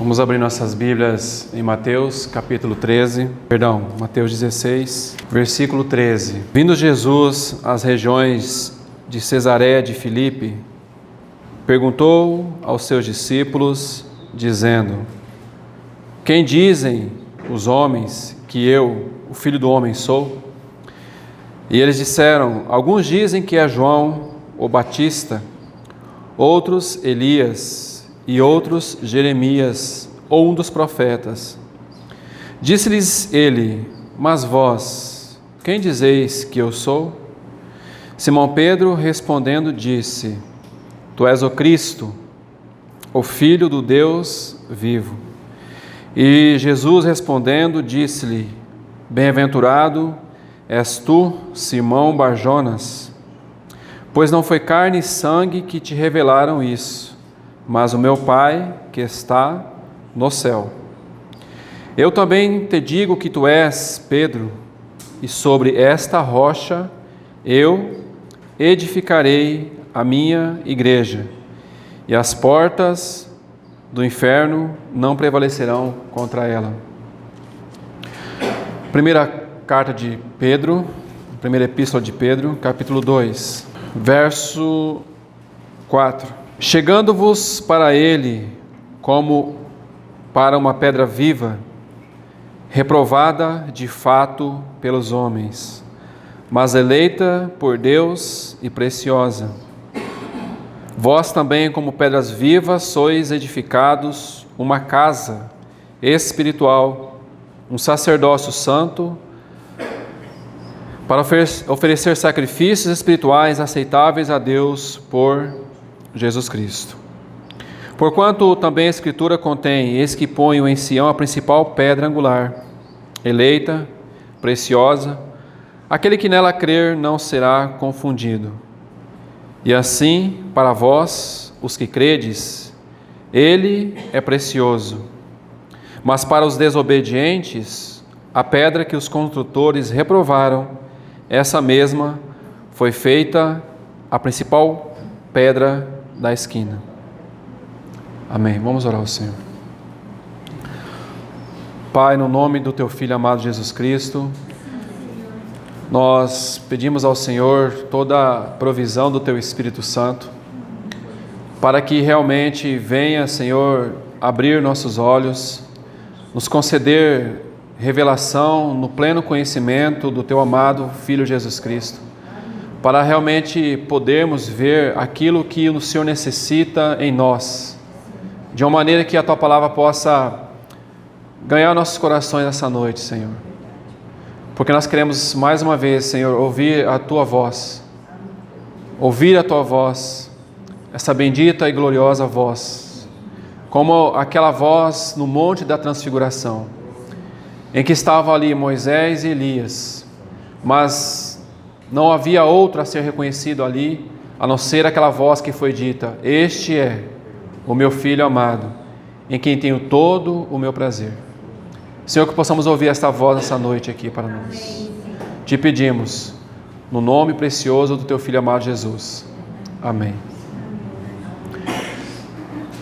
Vamos abrir nossas Bíblias em Mateus capítulo 16, versículo 13. Vindo Jesus às regiões de Cesareia de Filipe, perguntou aos seus discípulos, dizendo: Quem dizem os homens que eu, o Filho do Homem, sou? E eles disseram: alguns dizem que é João o Batista, outros Elias, e outros Jeremias, ou um dos profetas. Disse-lhes ele: mas vós, quem dizeis que eu sou? Simão Pedro respondendo disse: Tu és o Cristo, o Filho do Deus vivo. E Jesus respondendo disse-lhe: Bem-aventurado és tu, Simão Bar-Jonas, pois não foi carne e sangue que te revelaram isso, mas o meu Pai que está no céu. Eu também te digo que tu és Pedro, e sobre esta rocha eu edificarei a minha igreja, e as portas do inferno não prevalecerão contra ela. Primeira carta de Pedro, primeira epístola de Pedro, capítulo 2, verso 4. Chegando-vos para ele como para uma pedra viva, reprovada de fato pelos homens, mas eleita por Deus e preciosa. Vós também, como pedras vivas, sois edificados uma casa espiritual, um sacerdócio santo, para oferecer sacrifícios espirituais aceitáveis a Deus por Jesus Cristo. Porquanto também a Escritura contém: eis que ponho em Sião a principal pedra angular, eleita, preciosa, aquele que nela crer não será confundido. E assim, para vós, os que credes, ele é precioso. Mas para os desobedientes, a pedra que os construtores reprovaram, essa mesma foi feita a principal pedra da esquina. Amém. Vamos orar ao Senhor. Pai, no nome do Teu Filho amado Jesus Cristo, nós pedimos ao Senhor toda a provisão do Teu Espírito Santo, para que realmente venha, Senhor, abrir nossos olhos, nos conceder revelação no pleno conhecimento do Teu amado Filho Jesus Cristo, para realmente podermos ver aquilo que o Senhor necessita em nós, de uma maneira que a Tua Palavra possa ganhar nossos corações nessa noite, Senhor. Porque nós queremos mais uma vez, Senhor, ouvir a Tua voz, essa bendita e gloriosa voz, como aquela voz no Monte da Transfiguração, em que estavam ali Moisés e Elias, mas não havia outro a ser reconhecido ali, a não ser aquela voz que foi dita: este é o meu Filho amado, em quem tenho todo o meu prazer. Senhor, que possamos ouvir esta voz essa noite aqui para nós. Te pedimos, no nome precioso do Teu Filho amado Jesus. Amém.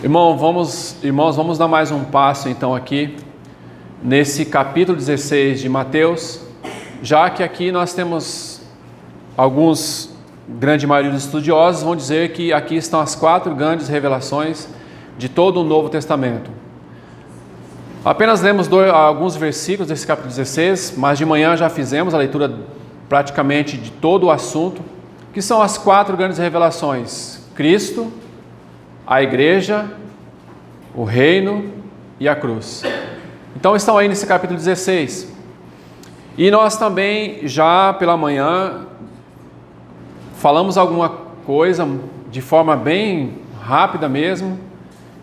Irmãos, vamos dar mais um passo então aqui, nesse capítulo 16 de Mateus, já que aqui nós temos alguns, grande maioria dos estudiosos vão dizer que aqui estão as 4 grandes revelações de todo o Novo Testamento. Apenas lemos alguns versículos desse capítulo 16, mas de manhã já fizemos a leitura praticamente de todo o assunto, que são as 4 grandes revelações: Cristo, a igreja, o reino e a cruz. Então estão aí nesse capítulo 16. E nós também já pela manhã falamos alguma coisa de forma bem rápida mesmo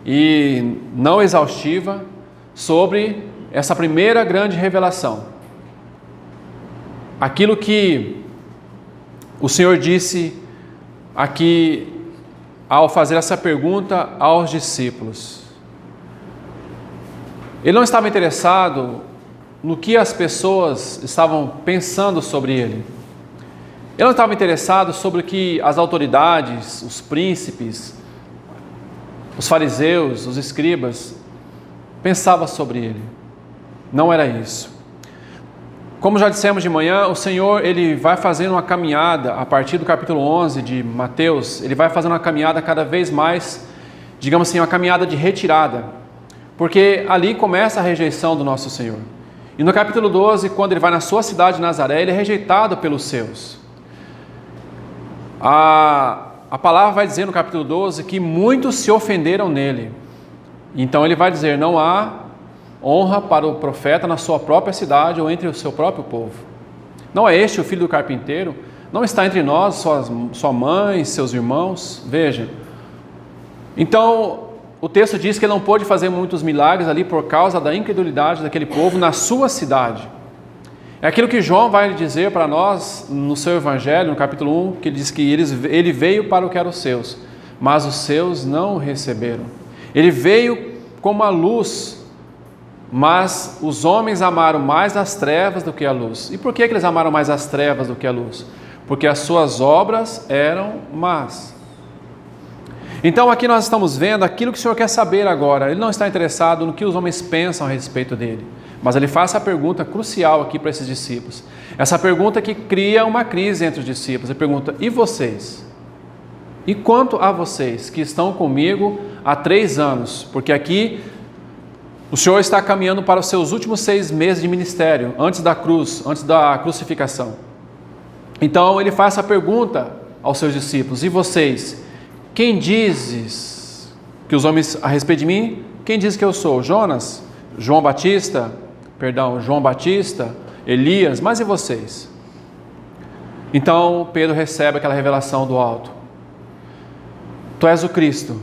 e não exaustiva sobre essa primeira grande revelação. Aquilo que o Senhor disse aqui ao fazer essa pergunta aos discípulos. Ele não estava interessado no que as pessoas estavam pensando sobre ele. Ele não estava interessado sobre o que as autoridades, os príncipes, os fariseus, os escribas pensava sobre ele. Não era isso. Como já dissemos de manhã, o Senhor, ele vai fazendo uma caminhada, a partir do capítulo 11 de Mateus, ele vai fazendo uma caminhada cada vez mais, digamos assim, uma caminhada de retirada, porque ali começa a rejeição do nosso Senhor. E no capítulo 12, quando ele vai na sua cidade de Nazaré, ele é rejeitado pelos seus. A palavra vai dizer no capítulo 12 que muitos se ofenderam nele. Então ele vai dizer, não há honra para o profeta na sua própria cidade ou entre o seu próprio povo. Não é este o filho do carpinteiro? Não está entre nós sua mãe, seus irmãos? Veja. Então, o texto diz que ele não pôde fazer muitos milagres ali por causa da incredulidade daquele povo na sua cidade. É aquilo que João vai dizer para nós no seu evangelho, no capítulo 1, que ele diz que ele veio para o que eram os seus, mas os seus não o receberam. Ele veio como a luz, mas os homens amaram mais as trevas do que a luz. E por que eles amaram mais as trevas do que a luz? Porque as suas obras eram más. Então aqui nós estamos vendo aquilo que o Senhor quer saber agora. Ele não está interessado no que os homens pensam a respeito dele, mas ele faz essa pergunta crucial aqui para esses discípulos. Essa pergunta que cria uma crise entre os discípulos. Ele pergunta, e vocês? E quanto a vocês que estão comigo há 3 anos? Porque aqui o Senhor está caminhando para os seus últimos 6 meses de ministério, antes da cruz, antes da crucificação. Então ele faz essa pergunta aos seus discípulos, e vocês? Quem dizes que os homens a respeito de mim? Quem diz que eu sou? Jonas? João Batista? Elias? Mas e vocês? Então Pedro recebe aquela revelação do alto. Tu és o Cristo,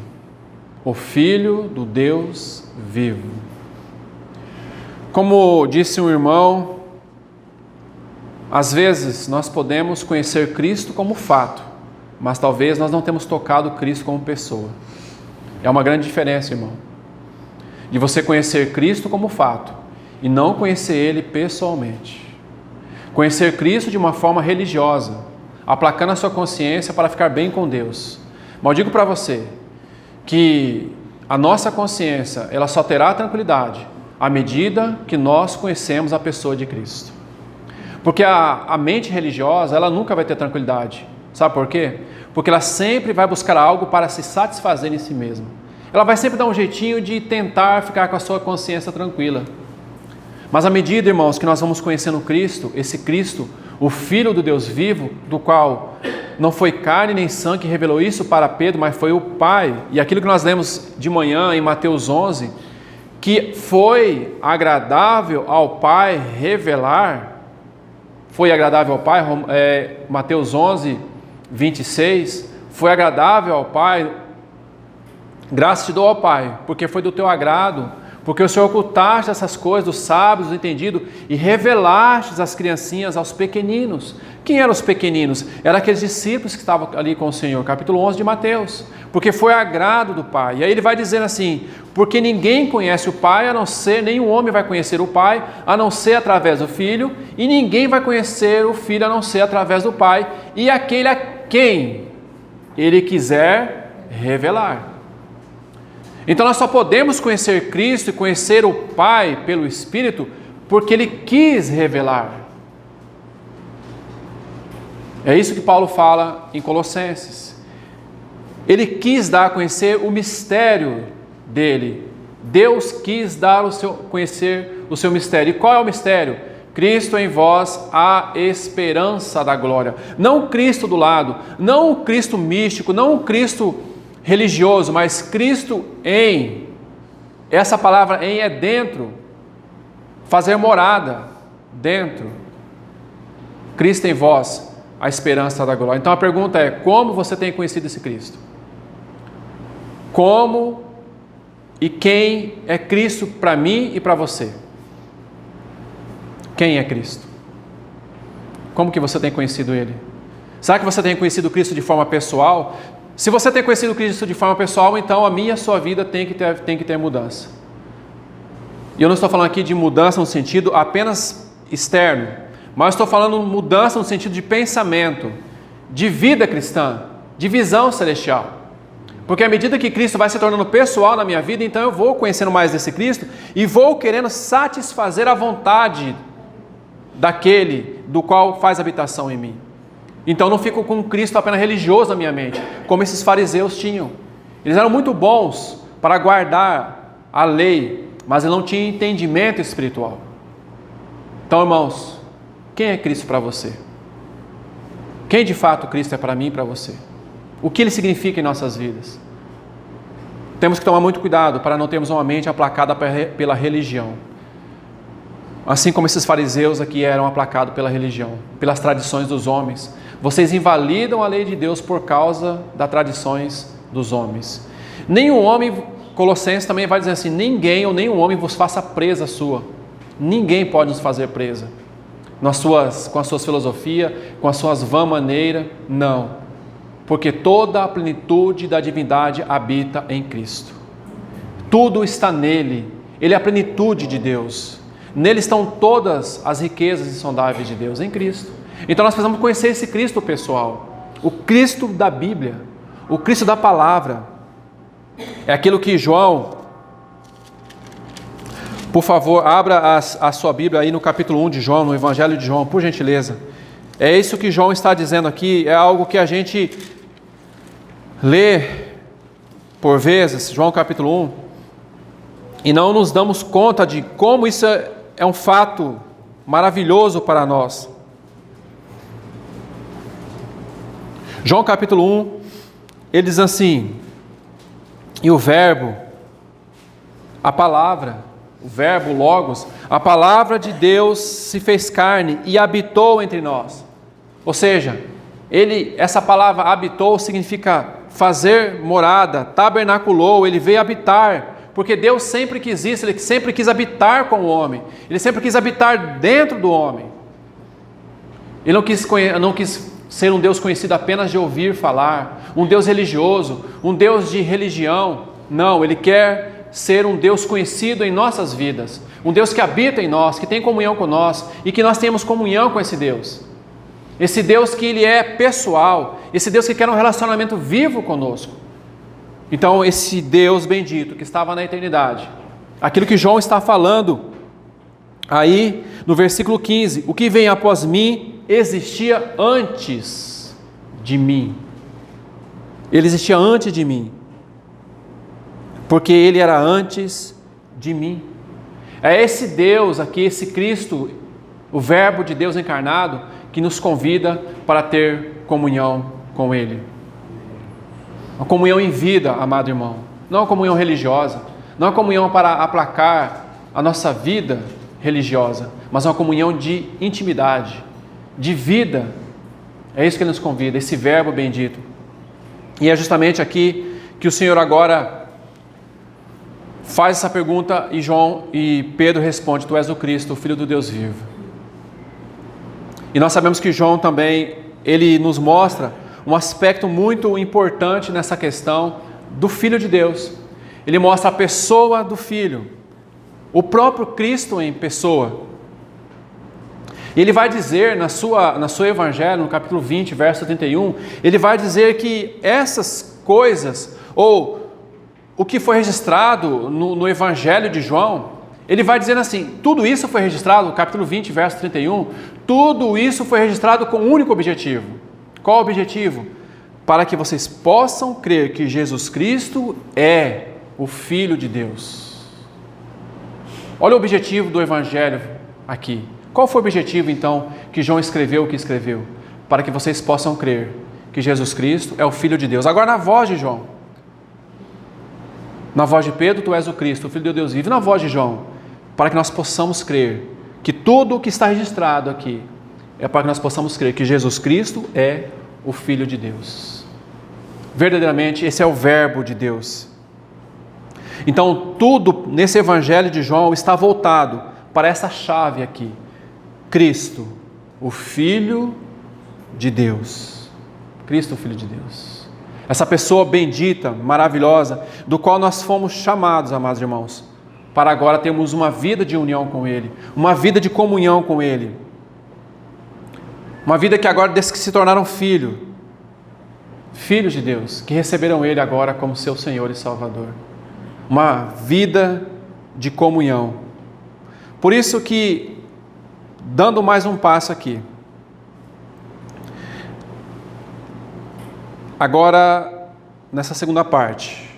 o Filho do Deus vivo. Como disse um irmão, às vezes nós podemos conhecer Cristo como fato, mas talvez nós não temos tocado Cristo como pessoa. É uma grande diferença, irmão, de você conhecer Cristo como fato e não conhecer Ele pessoalmente. Conhecer Cristo de uma forma religiosa, aplacando a sua consciência para ficar bem com Deus. Mas eu digo para você que a nossa consciência, ela só terá tranquilidade à medida que nós conhecemos a pessoa de Cristo. Porque a mente religiosa, ela nunca vai ter tranquilidade. Sabe por quê? Porque ela sempre vai buscar algo para se satisfazer em si mesma. Ela vai sempre dar um jeitinho de tentar ficar com a sua consciência tranquila. Mas à medida, irmãos, que nós vamos conhecendo Cristo, esse Cristo, o Filho do Deus vivo, do qual não foi carne nem sangue que revelou isso para Pedro, mas foi o Pai. E aquilo que nós lemos de manhã em Mateus 11, que foi agradável ao Pai revelar, foi agradável ao Pai, Mateus 11, 26, foi agradável ao Pai, graças te dou ao Pai, porque foi do teu agrado, porque o Senhor ocultaste essas coisas dos sábios, do entendido, e revelaste as criancinhas aos pequeninos. Quem eram os pequeninos? Eram aqueles discípulos que estavam ali com o Senhor, capítulo 11 de Mateus, porque foi agrado do Pai. E aí ele vai dizendo assim, porque ninguém conhece o Pai, a não ser, nenhum homem vai conhecer o Pai, a não ser através do Filho, e ninguém vai conhecer o Filho, a não ser através do Pai, e aquele a quem Ele quiser revelar. Então nós só podemos conhecer Cristo e conhecer o Pai pelo Espírito, porque Ele quis revelar. É isso que Paulo fala em Colossenses. Ele quis dar a conhecer o mistério dele. Deus quis dar conhecer o seu mistério. E qual é o mistério? Cristo em vós, a esperança da glória. Não o Cristo do lado, não o Cristo místico, não o Cristo religioso, mas Cristo em. Essa palavra em é dentro. Fazer morada dentro. Cristo em vós, a esperança da glória. Então a pergunta é, como você tem conhecido esse Cristo? Como e quem é Cristo para mim e para você? Quem é Cristo? Como que você tem conhecido Ele? Será que você tem conhecido Cristo de forma pessoal? Se você tem conhecido Cristo de forma pessoal, então a minha e a sua vida tem que ter mudança. E eu não estou falando aqui de mudança no sentido apenas externo, mas estou falando mudança no sentido de pensamento, de vida cristã, de visão celestial. Porque à medida que Cristo vai se tornando pessoal na minha vida, então eu vou conhecendo mais desse Cristo e vou querendo satisfazer a vontade daquele do qual faz habitação em mim. Então não fico com um Cristo apenas religioso na minha mente, como esses fariseus tinham. Eles eram muito bons para guardar a lei, mas eles não tinham entendimento espiritual. Então, irmãos, quem é Cristo para você? Quem de fato Cristo é para mim e para você? O que ele significa em nossas vidas? Temos que tomar muito cuidado para não termos uma mente aplacada pela religião. Assim como esses fariseus aqui eram aplacados pela religião, pelas tradições dos homens. Vocês invalidam a lei de Deus por causa das tradições dos homens. Nenhum homem, Colossenses também vai dizer assim, ninguém ou nenhum homem vos faça presa sua. Ninguém pode nos fazer presa. Com as suas filosofias, com as suas vãs maneiras, não. Porque toda a plenitude da divindade habita em Cristo. Tudo está nele. Ele é a plenitude de Deus. Nele estão todas as riquezas insondáveis de Deus, em Cristo. Então nós precisamos conhecer esse Cristo pessoal. O Cristo da Bíblia. O Cristo da palavra. É aquilo que João... Por favor, abra a sua Bíblia aí no capítulo 1 de João, no Evangelho de João, por gentileza. É isso que João está dizendo aqui, é algo que a gente lê por vezes, João capítulo 1, e não nos damos conta de como isso é um fato maravilhoso para nós. João capítulo 1, ele diz assim, e o verbo, a palavra, o verbo, o logos, a palavra de Deus se fez carne e habitou entre nós. Ou seja, essa palavra habitou significa fazer morada, tabernaculou, ele veio habitar, porque Deus sempre quis isso, ele sempre quis habitar com o homem, ele sempre quis habitar dentro do homem. Ele não quis ser um Deus conhecido apenas de ouvir falar, um Deus religioso, um Deus de religião. Não, ele quer ser um Deus conhecido em nossas vidas, um Deus que habita em nós, que tem comunhão com nós e que nós tenhamos comunhão com esse Deus. Esse Deus que ele é pessoal, esse Deus que quer um relacionamento vivo conosco. Então esse Deus bendito que estava na eternidade, aquilo que João está falando aí no versículo 15, o que vem após mim existia antes de mim. Ele existia antes de mim. Porque ele era antes de mim. É esse Deus aqui, esse Cristo, o verbo de Deus encarnado, que nos convida para ter comunhão com ele. Uma comunhão em vida, amado irmão. Não uma comunhão religiosa, não uma comunhão para aplacar a nossa vida religiosa, mas uma comunhão de intimidade, de vida. É isso que ele nos convida, esse verbo bendito. E é justamente aqui que o Senhor agora faz essa pergunta e Pedro responde, tu és o Cristo, o Filho do Deus vivo. E nós sabemos que João também, ele nos mostra um aspecto muito importante nessa questão do Filho de Deus. Ele mostra a pessoa do Filho, o próprio Cristo em pessoa. E ele vai dizer na sua Evangelho, no capítulo 20, verso 31, ele vai dizer que essas coisas, ou o que foi registrado no Evangelho de João, ele vai dizendo assim, tudo isso foi registrado, no capítulo 20, verso 31, tudo isso foi registrado com um único objetivo. Qual o objetivo? Para que vocês possam crer que Jesus Cristo é o Filho de Deus. Olha o objetivo do Evangelho aqui. Qual foi o objetivo, então, que João escreveu o que escreveu? Para que vocês possam crer que Jesus Cristo é o Filho de Deus. Agora, na voz de João. Na voz de Pedro, tu és o Cristo, o Filho de Deus vivo. Na voz de João, para que nós possamos crer que tudo o que está registrado aqui é para que nós possamos crer que Jesus Cristo é o Filho de Deus. Verdadeiramente, esse é o verbo de Deus. Então, tudo nesse Evangelho de João está voltado para essa chave aqui. Cristo, o Filho de Deus. Cristo, o Filho de Deus. Essa pessoa bendita, maravilhosa, do qual nós fomos chamados, amados irmãos, para agora termos uma vida de união com Ele, uma vida de comunhão com Ele. Uma vida que agora, desde que se tornaram filho, filhos de Deus, que receberam Ele agora como seu Senhor e Salvador. Uma vida de comunhão. Por isso que, dando mais um passo aqui, agora, nessa segunda parte,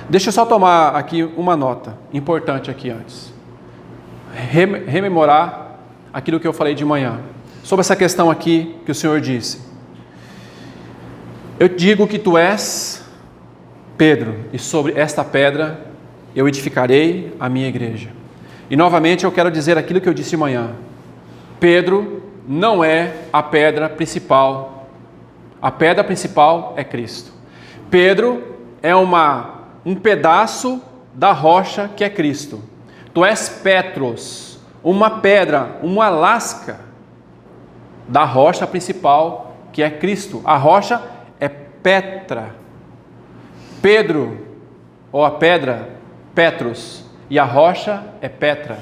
deixa eu só tomar aqui uma nota importante aqui antes. Rememorar aquilo que eu falei de manhã, sobre essa questão aqui que o Senhor disse. Eu digo que tu és Pedro, e sobre esta pedra eu edificarei a minha igreja. E novamente eu quero dizer aquilo que eu disse de manhã. Pedro não é a pedra principal. A pedra principal é Cristo. Pedro é um pedaço da rocha que é Cristo. Tu és Petros, uma pedra, uma lasca da rocha principal que é Cristo. A rocha é Petra. Pedro, ou a pedra, Petros, e a rocha é Petra.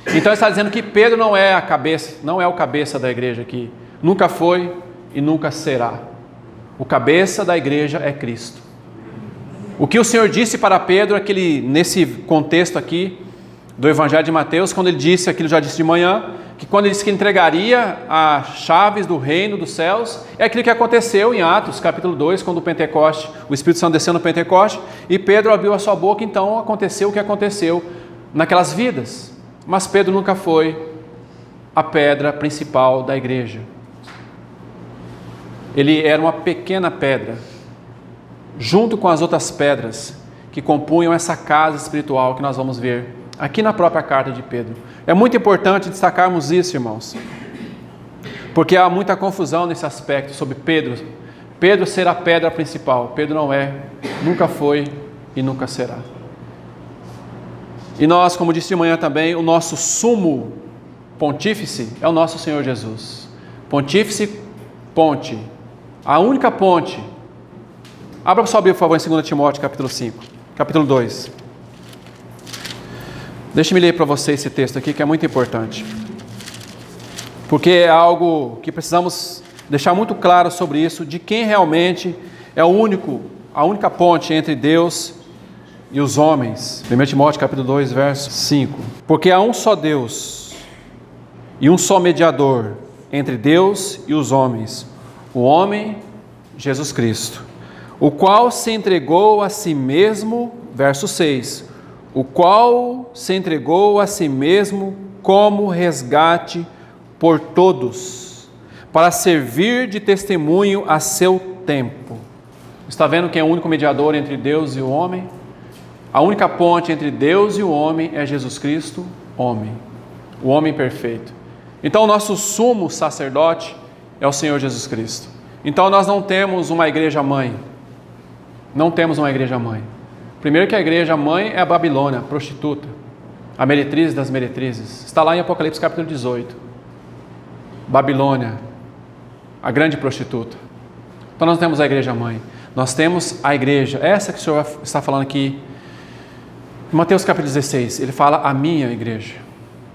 Então ele está dizendo que Pedro não é a cabeça, não é o cabeça da igreja aqui. Nunca foi e nunca será. O cabeça da igreja é Cristo. O que o Senhor disse para Pedro, nesse contexto aqui do Evangelho de Mateus, quando ele disse aquilo, já disse de manhã, que quando ele disse que entregaria as chaves do reino dos céus, é aquilo que aconteceu em Atos, capítulo 2, quando o Espírito Santo desceu no Pentecoste, e Pedro abriu a sua boca, então aconteceu o que aconteceu naquelas vidas. Mas Pedro nunca foi a pedra principal da igreja. Ele era uma pequena pedra, junto com as outras pedras que compunham essa casa espiritual que nós vamos ver aqui na própria carta de Pedro. É muito importante destacarmos isso, irmãos, porque há muita confusão nesse aspecto sobre Pedro. Pedro ser a pedra principal. Pedro não é, nunca foi e nunca será. E nós, como disse de manhã também, o nosso sumo pontífice é o nosso Senhor Jesus. Pontífice, ponte. A única ponte. Abra sua Bíblia, por favor, em 2 Timóteo, capítulo 2. Deixe-me ler para você esse texto aqui, que é muito importante. Porque é algo que precisamos deixar muito claro sobre isso, de quem realmente é a única ponte entre Deus e os homens. 1 Timóteo, capítulo 2, verso 5. Porque há um só Deus e um só mediador entre Deus e os homens, o homem Jesus Cristo, o qual se entregou a si mesmo, verso 6, o qual se entregou a si mesmo como resgate por todos, para servir de testemunho a seu tempo. Está vendo quem é o único mediador entre Deus e o homem? A única ponte entre Deus e o homem é Jesus Cristo, homem, o homem perfeito. Então o nosso sumo sacerdote é o Senhor Jesus Cristo. Então nós não temos uma igreja mãe. Não temos uma igreja mãe. Primeiro que a igreja mãe é a Babilônia, prostituta, a meretriz das meretrizes. Está lá em Apocalipse capítulo 18. Babilônia, a grande prostituta. Então nós não temos a igreja mãe. Nós temos a igreja, essa que o Senhor está falando aqui. Em Mateus capítulo 16, ele fala a minha igreja.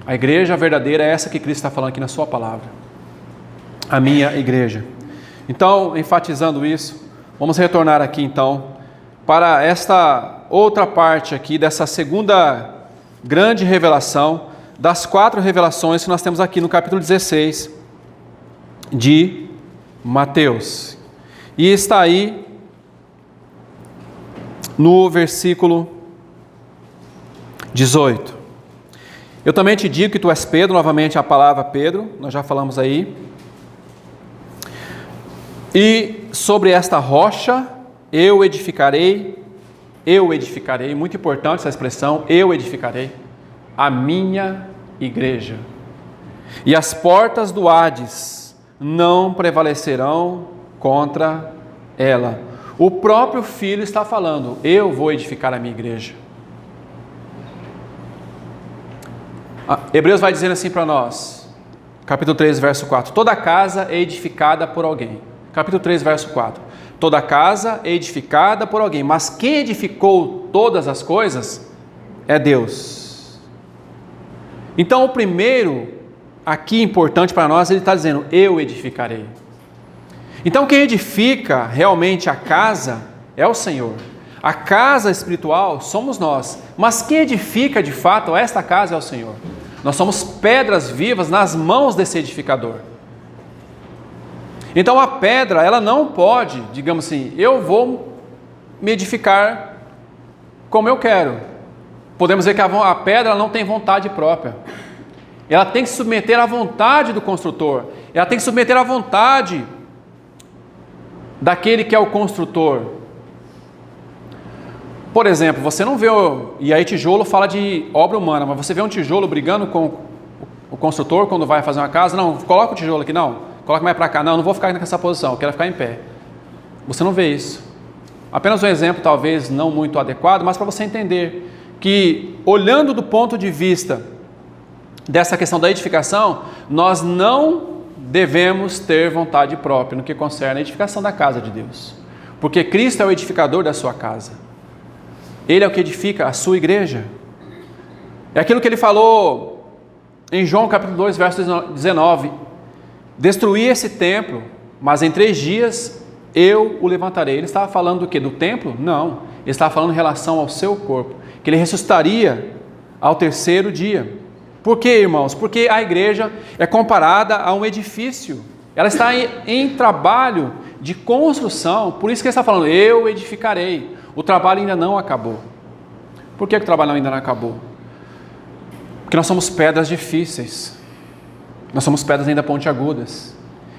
A igreja verdadeira é essa que Cristo está falando aqui na sua palavra. A minha igreja. Então, enfatizando isso, vamos retornar aqui então para esta outra parte aqui dessa segunda grande revelação, das 4 revelações que nós temos aqui no capítulo 16 de Mateus. E está aí no versículo 18. Eu também te digo que tu és Pedro, novamente a palavra Pedro, nós já falamos aí. E sobre esta rocha eu edificarei, muito importante essa expressão, eu edificarei a minha igreja. E as portas do Hades não prevalecerão contra ela. O próprio Filho está falando, eu vou edificar a minha igreja. Hebreus vai dizendo assim para nós, capítulo 3, verso 4, toda casa é edificada por alguém. Capítulo 3, verso 4, toda casa é edificada por alguém, mas quem edificou todas as coisas é Deus. Então o primeiro, aqui importante para nós, ele está dizendo, eu edificarei. Então quem edifica realmente a casa é o Senhor. A casa espiritual somos nós, mas quem edifica de fato esta casa é o Senhor. Nós somos pedras vivas nas mãos desse edificador. Então a pedra, ela não pode, digamos assim, eu vou me edificar como eu quero. Podemos ver que a pedra ela não tem vontade própria. Ela tem que se submeter à vontade do construtor. Ela tem que se submeter à vontade daquele que é o construtor. Por exemplo, você não vê, e aí tijolo fala de obra humana, mas você vê um tijolo brigando com o construtor quando vai fazer uma casa? Não, coloca o tijolo aqui, não, coloca mais para cá, não vou ficar nessa posição, eu quero ficar em pé. Você não vê isso. Apenas um exemplo talvez não muito adequado, mas para você entender que olhando do ponto de vista dessa questão da edificação, nós não devemos ter vontade própria no que concerne a edificação da casa de Deus, porque Cristo é o edificador da sua casa. Ele é o que edifica a sua igreja. É aquilo que ele falou em João capítulo 2, verso 19. Destruí esse templo, mas em 3 dias eu o levantarei. Ele estava falando do quê? Do templo? Não. Ele estava falando em relação ao seu corpo, que ele ressuscitaria ao 3º dia. Por quê, irmãos? Porque a igreja é comparada a um edifício. Ela está em trabalho de construção. Por isso que ele está falando, eu edificarei. O trabalho ainda não acabou. Por que o trabalho ainda não acabou? Porque nós somos pedras difíceis. Nós somos pedras ainda pontiagudas.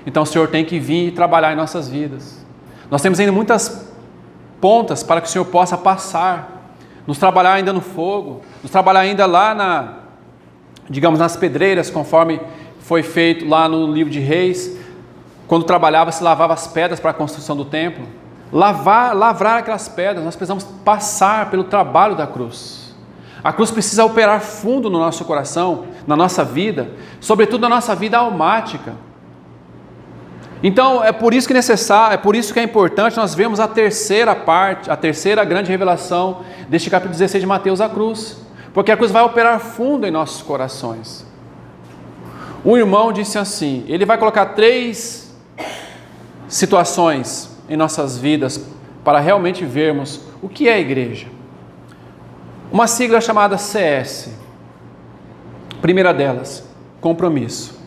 Então o Senhor tem que vir e trabalhar em nossas vidas. Nós temos ainda muitas pontas para que o Senhor possa passar, nos trabalhar ainda no fogo, nos trabalhar ainda lá nas pedreiras, conforme foi feito lá no livro de Reis, quando trabalhava, se lavava as pedras para a construção do templo. Lavrar aquelas pedras, nós precisamos passar pelo trabalho da cruz. A cruz precisa operar fundo no nosso coração, na nossa vida, sobretudo na nossa vida almática. Então é por isso que é necessário, é por isso que é importante nós vermos a terceira parte, a terceira grande revelação deste capítulo 16 de Mateus, a cruz, porque a cruz vai operar fundo em nossos corações. Um irmão disse assim, ele vai colocar 3 situações em nossas vidas para realmente vermos o que é a igreja. Uma sigla chamada CS. Primeira delas, compromisso.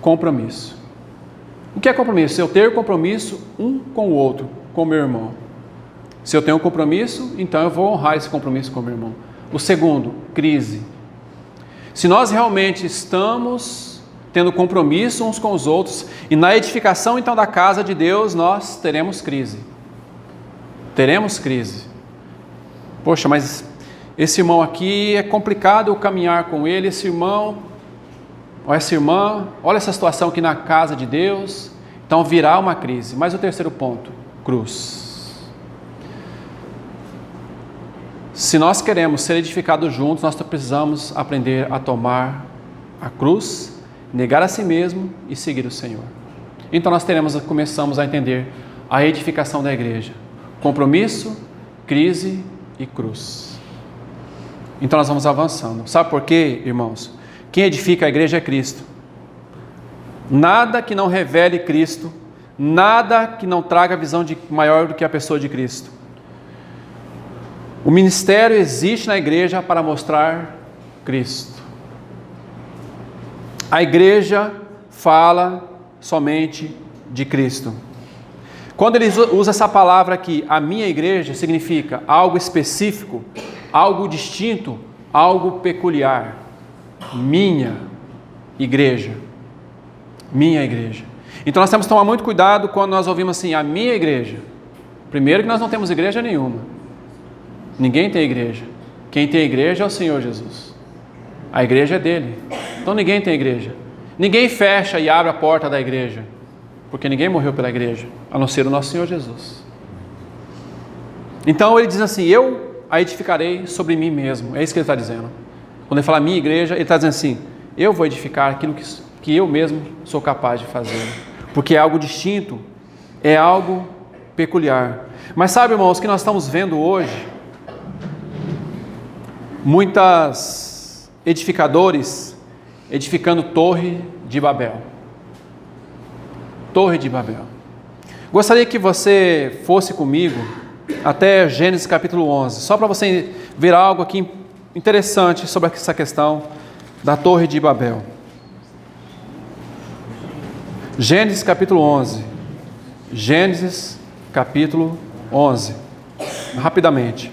Compromisso. O que é compromisso? Eu ter compromisso um com o outro, com o meu irmão. Se eu tenho um compromisso, então eu vou honrar esse compromisso com o meu irmão. O segundo, crise. Se nós realmente estamos tendo compromisso uns com os outros, e na edificação então da casa de Deus, nós teremos crise. Teremos crise. Poxa, mas esse irmão aqui é complicado eu caminhar com ele, esse irmão, ou essa irmã, olha essa situação aqui na casa de Deus, então virá uma crise. Mas o terceiro ponto, cruz. Se nós queremos ser edificados juntos, nós precisamos aprender a tomar a cruz, negar a si mesmo e seguir o Senhor. Então nós começamos a entender a edificação da igreja. Compromisso, crise e cruz. Então nós vamos avançando. Sabe por quê, irmãos? Quem edifica a igreja é Cristo. Nada que não revele Cristo, nada que não traga visão maior do que a pessoa de Cristo. O ministério existe na igreja para mostrar Cristo. A igreja fala somente de Cristo. Quando ele usa essa palavra aqui, a minha igreja, significa algo específico, algo distinto, algo peculiar. Minha igreja. Minha igreja. Então nós temos que tomar muito cuidado quando nós ouvimos assim, a minha igreja. Primeiro que nós não temos igreja nenhuma. Ninguém tem igreja. Quem tem igreja é o Senhor Jesus. A igreja é dele. Então ninguém tem igreja. Ninguém fecha e abre a porta da igreja, porque ninguém morreu pela igreja, a não ser o nosso Senhor Jesus. Então ele diz assim, eu a edificarei sobre mim mesmo. É isso que ele está dizendo. Quando ele fala minha igreja, ele está dizendo assim, eu vou edificar aquilo que eu mesmo sou capaz de fazer, porque é algo distinto, é algo peculiar. Mas sabe, irmãos, o que nós estamos vendo hoje? Muitos edificadores edificando Torre de Babel. Torre de Babel. Gostaria que você fosse comigo até Gênesis capítulo 11, só para você ver algo aqui interessante sobre essa questão da Torre de Babel. Gênesis capítulo 11. Gênesis capítulo 11. Rapidamente.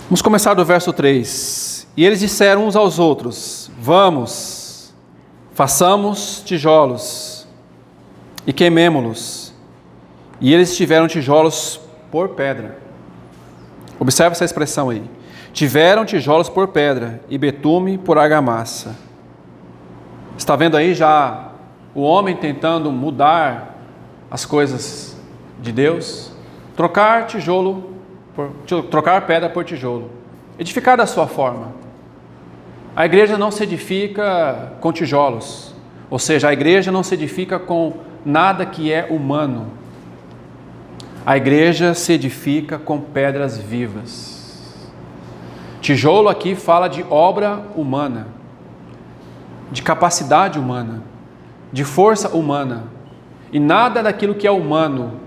Vamos começar do verso 3. E eles disseram uns aos outros: vamos, façamos tijolos e queimemo-los. E eles tiveram tijolos por pedra. Observe essa expressão aí. Tiveram tijolos por pedra e betume por argamassa. Está vendo aí já o homem tentando mudar as coisas de Deus? Trocar pedra por tijolo. Edificar da sua forma. A igreja não se edifica com tijolos. Ou seja, a igreja não se edifica com nada que é humano. A igreja se edifica com pedras vivas. Tijolo aqui fala de obra humana, de capacidade humana, de força humana. E nada daquilo que é humano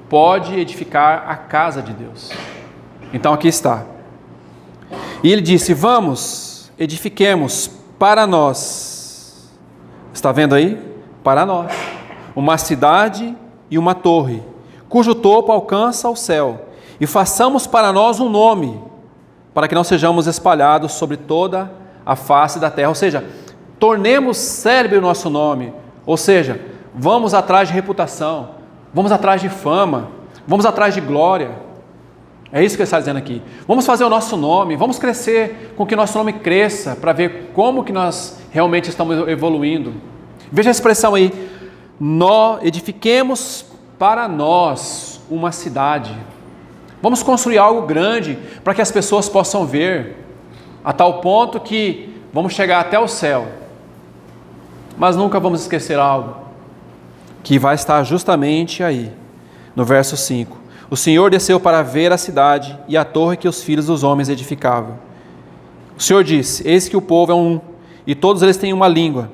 pode edificar a casa de Deus. Então aqui está. E ele disse: vamos, edifiquemos para nós. Está vendo aí? Para nós. Uma cidade e uma torre, cujo topo alcança o céu, e façamos para nós um nome, para que não sejamos espalhados sobre toda a face da terra. Ou seja, tornemos célebre o nosso nome. Ou seja, vamos atrás de reputação, vamos atrás de fama, vamos atrás de glória. É isso que ele está dizendo aqui. Vamos fazer o nosso nome, vamos crescer com que nosso nome cresça, para ver como que nós realmente estamos evoluindo. Veja a expressão aí: nós edifiquemos para nós uma cidade. Vamos construir algo grande para que as pessoas possam ver, a tal ponto que vamos chegar até o céu. Mas nunca vamos esquecer algo que vai estar justamente aí, no verso 5. O Senhor desceu para ver a cidade e a torre que os filhos dos homens edificavam. O Senhor disse: eis que o povo é um, e todos eles têm uma língua.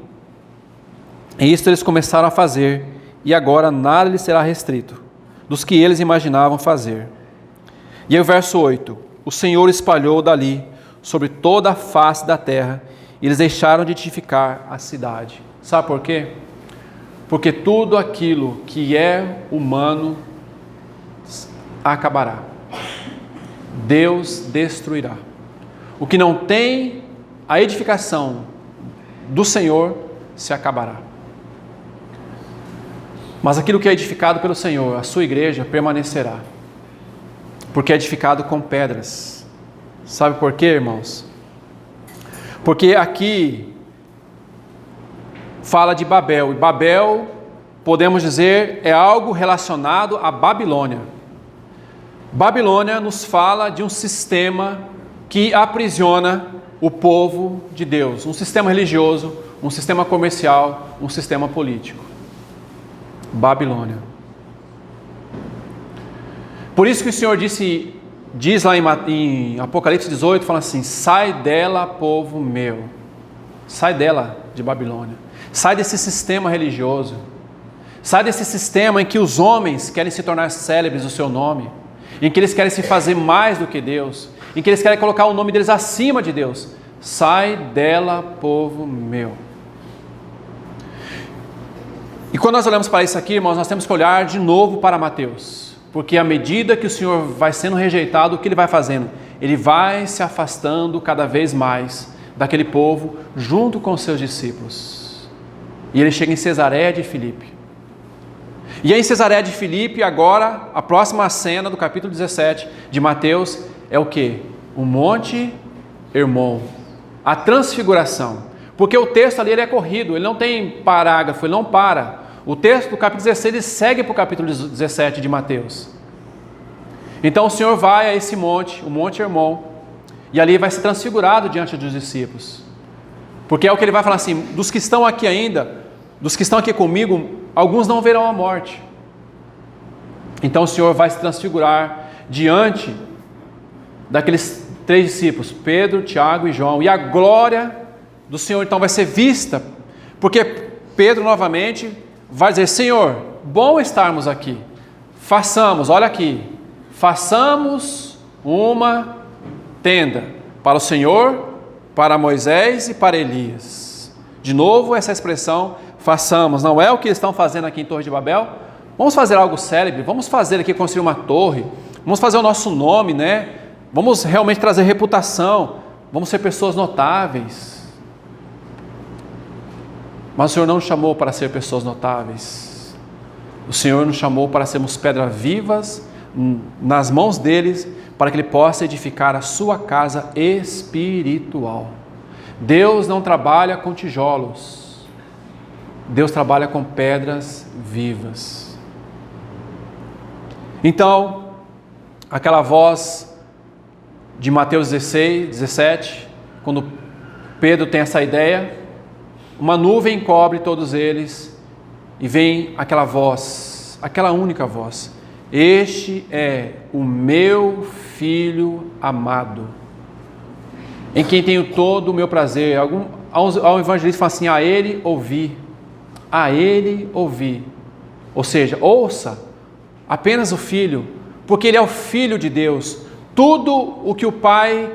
E isto eles começaram a fazer, e agora nada lhes será restrito, dos que eles imaginavam fazer. E aí o verso 8: o Senhor espalhou dali sobre toda a face da terra, e eles deixaram de edificar a cidade. Sabe por quê? Porque tudo aquilo que é humano acabará. Deus destruirá. O que não tem a edificação do Senhor se acabará. Mas aquilo que é edificado pelo Senhor, a sua igreja, permanecerá. Porque é edificado com pedras. Sabe por quê, irmãos? Porque aqui fala de Babel. E Babel, podemos dizer, é algo relacionado à Babilônia. Babilônia nos fala de um sistema que aprisiona o povo de Deus. Um sistema religioso, um sistema comercial, um sistema político. Babilônia. Por isso que o Senhor diz lá em Apocalipse 18, fala assim: sai dela, povo meu. Sai dela, de Babilônia. Sai desse sistema religioso. Sai desse sistema em que os homens querem se tornar célebres do seu nome, em que eles querem se fazer mais do que Deus, em que eles querem colocar o nome deles acima de Deus. Sai dela, povo meu. E quando nós olhamos para isso aqui, irmãos, nós temos que olhar de novo para Mateus, porque à medida que o Senhor vai sendo rejeitado, o que Ele vai fazendo? Ele vai se afastando cada vez mais daquele povo, junto com os seus discípulos. E ele chega em Cesareia de Filipe. E aí em Cesareia de Filipe, agora, a próxima cena do capítulo 17 de Mateus é o quê? O Monte Hermon, a transfiguração. Porque o texto ali ele é corrido, ele não tem parágrafo, ele não para. O texto do capítulo 16 ele segue para o capítulo 17 de Mateus. Então o Senhor vai a esse monte, o Monte Hermon, e ali vai ser transfigurado diante dos discípulos. Porque é o que ele vai falar assim: dos que estão aqui ainda, dos que estão aqui comigo, alguns não verão a morte. Então o Senhor vai se transfigurar diante daqueles 3 discípulos, Pedro, Tiago e João, e a glória do Senhor então vai ser vista, porque Pedro novamente vai dizer: Senhor, bom estarmos aqui, façamos, olha aqui, façamos uma tenda para o Senhor, para Moisés e para Elias. De novo essa expressão, façamos, não é o que eles estão fazendo aqui em Torre de Babel. Vamos fazer algo célebre, vamos fazer aqui, construir uma torre, vamos fazer o nosso nome, né? Vamos realmente trazer reputação, vamos ser pessoas notáveis. Mas o Senhor não nos chamou para ser pessoas notáveis. O Senhor nos chamou para sermos pedras vivas nas mãos deles, para que Ele possa edificar a sua casa espiritual. Deus não trabalha com tijolos, Deus trabalha com pedras vivas. Então, aquela voz de Mateus 16, 17, quando Pedro tem essa ideia, uma nuvem cobre todos eles e vem aquela voz, aquela única voz: este é o meu Filho amado, em quem tenho todo o meu prazer. Ao evangelista fala assim: a ele ouvi, a ele ouvi. Ou seja, ouça apenas o Filho, porque Ele é o Filho de Deus. Tudo o que o Pai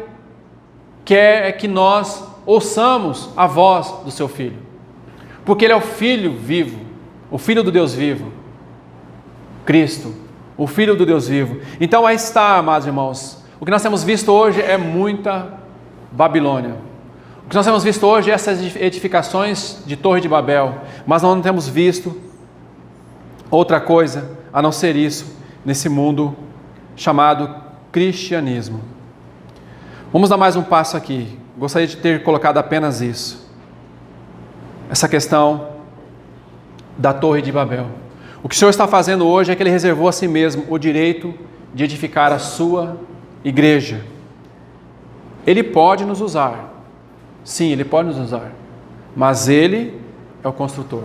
quer é que nós ouçamos a voz do seu Filho, porque Ele é o Filho vivo, o Filho do Deus vivo, Cristo, o Filho do Deus vivo. Então aí está, amados irmãos, o que nós temos visto hoje é muita Babilônia. O que nós temos visto hoje é essas edificações de Torre de Babel, mas nós não temos visto outra coisa a não ser isso nesse mundo chamado cristianismo. Vamos dar mais um passo aqui. Gostaria de ter colocado apenas isso, essa questão da Torre de Babel. O que o Senhor está fazendo hoje é que Ele reservou a si mesmo o direito de edificar a sua igreja. Ele pode nos usar, sim, Ele pode nos usar, mas Ele é o construtor,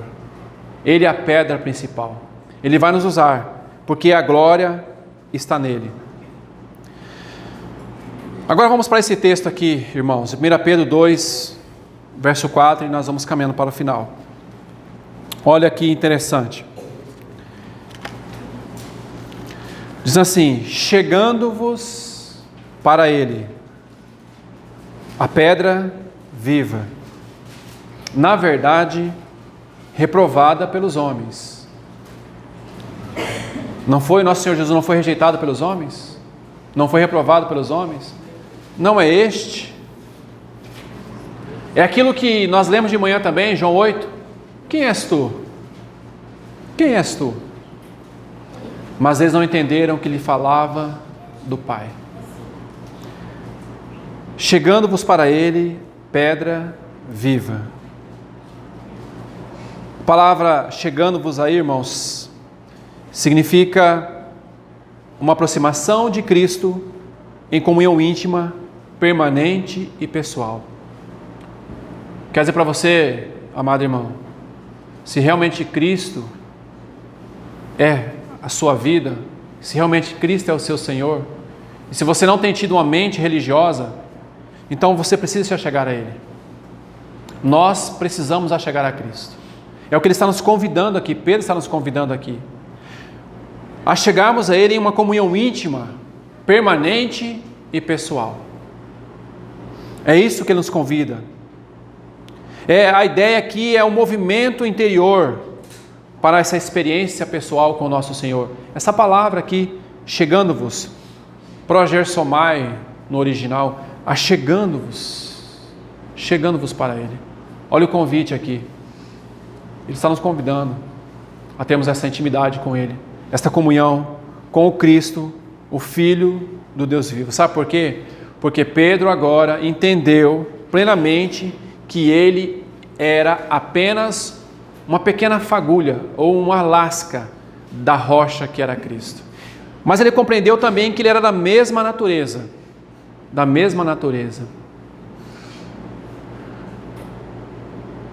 Ele é a pedra principal. Ele vai nos usar, porque a glória está nele. Agora vamos para esse texto aqui, irmãos, 1 Pedro 2, verso 4, e nós vamos caminhando para o final. Olha que interessante. Diz assim: chegando-vos para Ele, a pedra viva, na verdade, reprovada pelos homens. Não foi, nosso Senhor Jesus não foi rejeitado pelos homens? Não foi reprovado pelos homens? Não é este? É aquilo que nós lemos de manhã também, João 8. Quem és tu? Quem és tu? Mas eles não entenderam que lhe falava do Pai. Chegando-vos para Ele, pedra viva. A palavra chegando-vos aí, irmãos, significa uma aproximação de Cristo em comunhão íntima, permanente e pessoal. Quer dizer para você, amado irmão, se realmente Cristo é a sua vida, se realmente Cristo é o seu Senhor, e se você não tem tido uma mente religiosa, então você precisa se achegar a Ele. Nós precisamos achegar a Cristo. É o que Ele está nos convidando aqui, Pedro está nos convidando aqui, a chegarmos a Ele em uma comunhão íntima, permanente e pessoal. É isso que Ele nos convida. A ideia aqui é um movimento interior para essa experiência pessoal com o nosso Senhor. Essa palavra aqui, chegando-vos, progersomai no original, chegando-vos para Ele. Olha o convite aqui. Ele está nos convidando a termos essa intimidade com Ele, esta comunhão com o Cristo, o Filho do Deus vivo. Sabe por quê? Porque Pedro agora entendeu plenamente que ele era apenas uma pequena fagulha ou uma lasca da rocha que era Cristo. Mas ele compreendeu também que ele era da mesma natureza,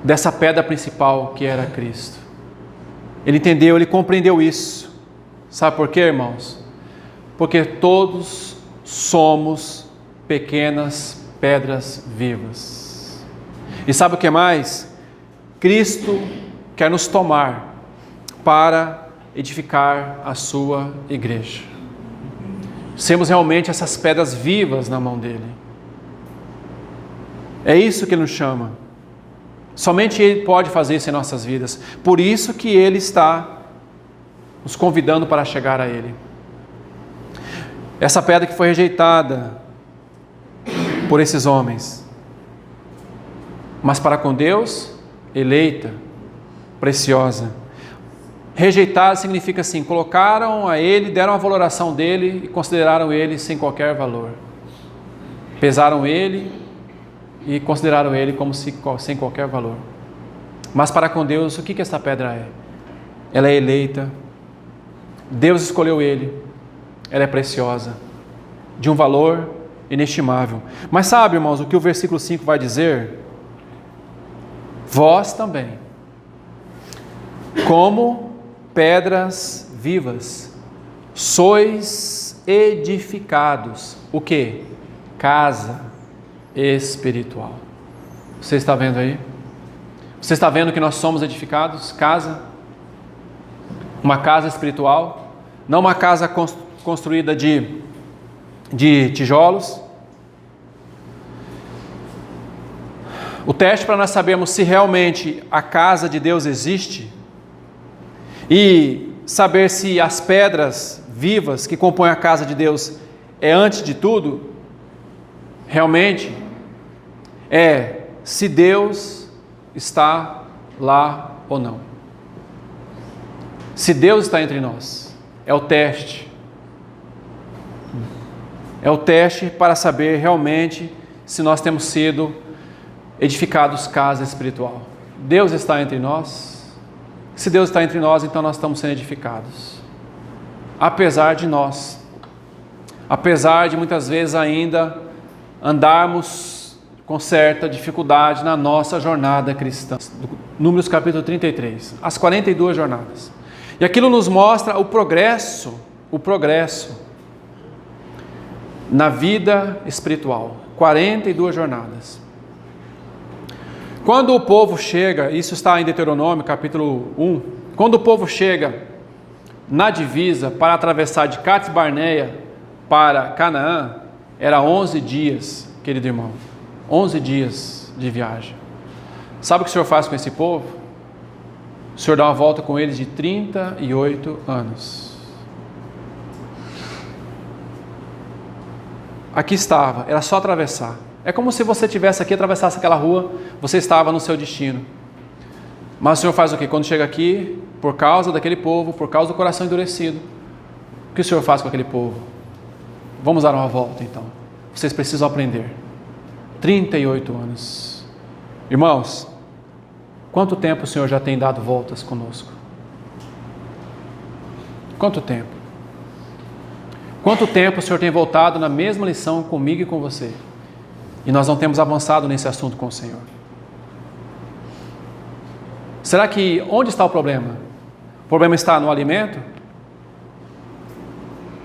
dessa pedra principal que era Cristo. Ele entendeu, ele compreendeu isso. Sabe por quê, irmãos? porque todos somos pequenas pedras vivas. E sabe o que mais? Cristo quer nos tomar para edificar a sua igreja. Sermos realmente essas pedras vivas na mão dele. É isso que ele nos chama. Somente ele pode fazer isso em nossas vidas. Por isso que ele está nos convidando para chegar a ele. Essa pedra que foi rejeitada por esses homens, mas para com Deus, eleita, preciosa. Rejeitar significa assim, colocaram a ele, deram a valoração dele e consideraram ele sem qualquer valor. Pesaram ele e consideraram ele como se, sem qualquer valor. Mas para com Deus, o que essa pedra é? Ela é eleita, Deus escolheu ele, ela é preciosa, de um valor inestimável. Mas sabe, irmãos, o que o versículo 5 vai dizer? Vós também, como pedras vivas, sois edificados. O que? Casa espiritual. Você está vendo aí? Você está vendo que nós somos edificados? Casa. Uma casa espiritual. Não uma casa construída de tijolos. O teste para nós sabermos se realmente a casa de Deus existe e saber se as pedras vivas que compõem a casa de Deus é, antes de tudo, realmente é se Deus está lá ou não. Se Deus está entre nós, é o teste. É o teste para saber realmente se nós temos sido edificados casa espiritual. Deus está entre nós. Se Deus está entre nós, então nós estamos sendo edificados. Apesar de nós, apesar de muitas vezes ainda andarmos com certa dificuldade na nossa jornada cristã. Números capítulo 33, as 42 jornadas. E aquilo nos mostra o progresso na vida espiritual. 42 jornadas. Quando o povo chega, isso está em Deuteronômio capítulo 1, quando o povo chega na divisa para atravessar de Cades Barneia para Canaã, era 11 dias, querido irmão, 11 dias de viagem. Sabe o que o Senhor faz com esse povo? O Senhor dá uma volta com eles de 38 anos. Aqui estava, era só atravessar. É como se você estivesse aqui, atravessasse aquela rua, você estava no seu destino. Mas o Senhor faz o quê? Quando chega aqui, por causa daquele povo, por causa do coração endurecido, o que o Senhor faz com aquele povo? Vamos dar uma volta então. Vocês precisam aprender. 38 anos. Irmãos, quanto tempo o Senhor já tem dado voltas conosco? Quanto tempo? Quanto tempo o Senhor tem voltado na mesma lição comigo e com você? E nós não temos avançado nesse assunto com o Senhor. Será que, onde está o problema? O problema está no alimento?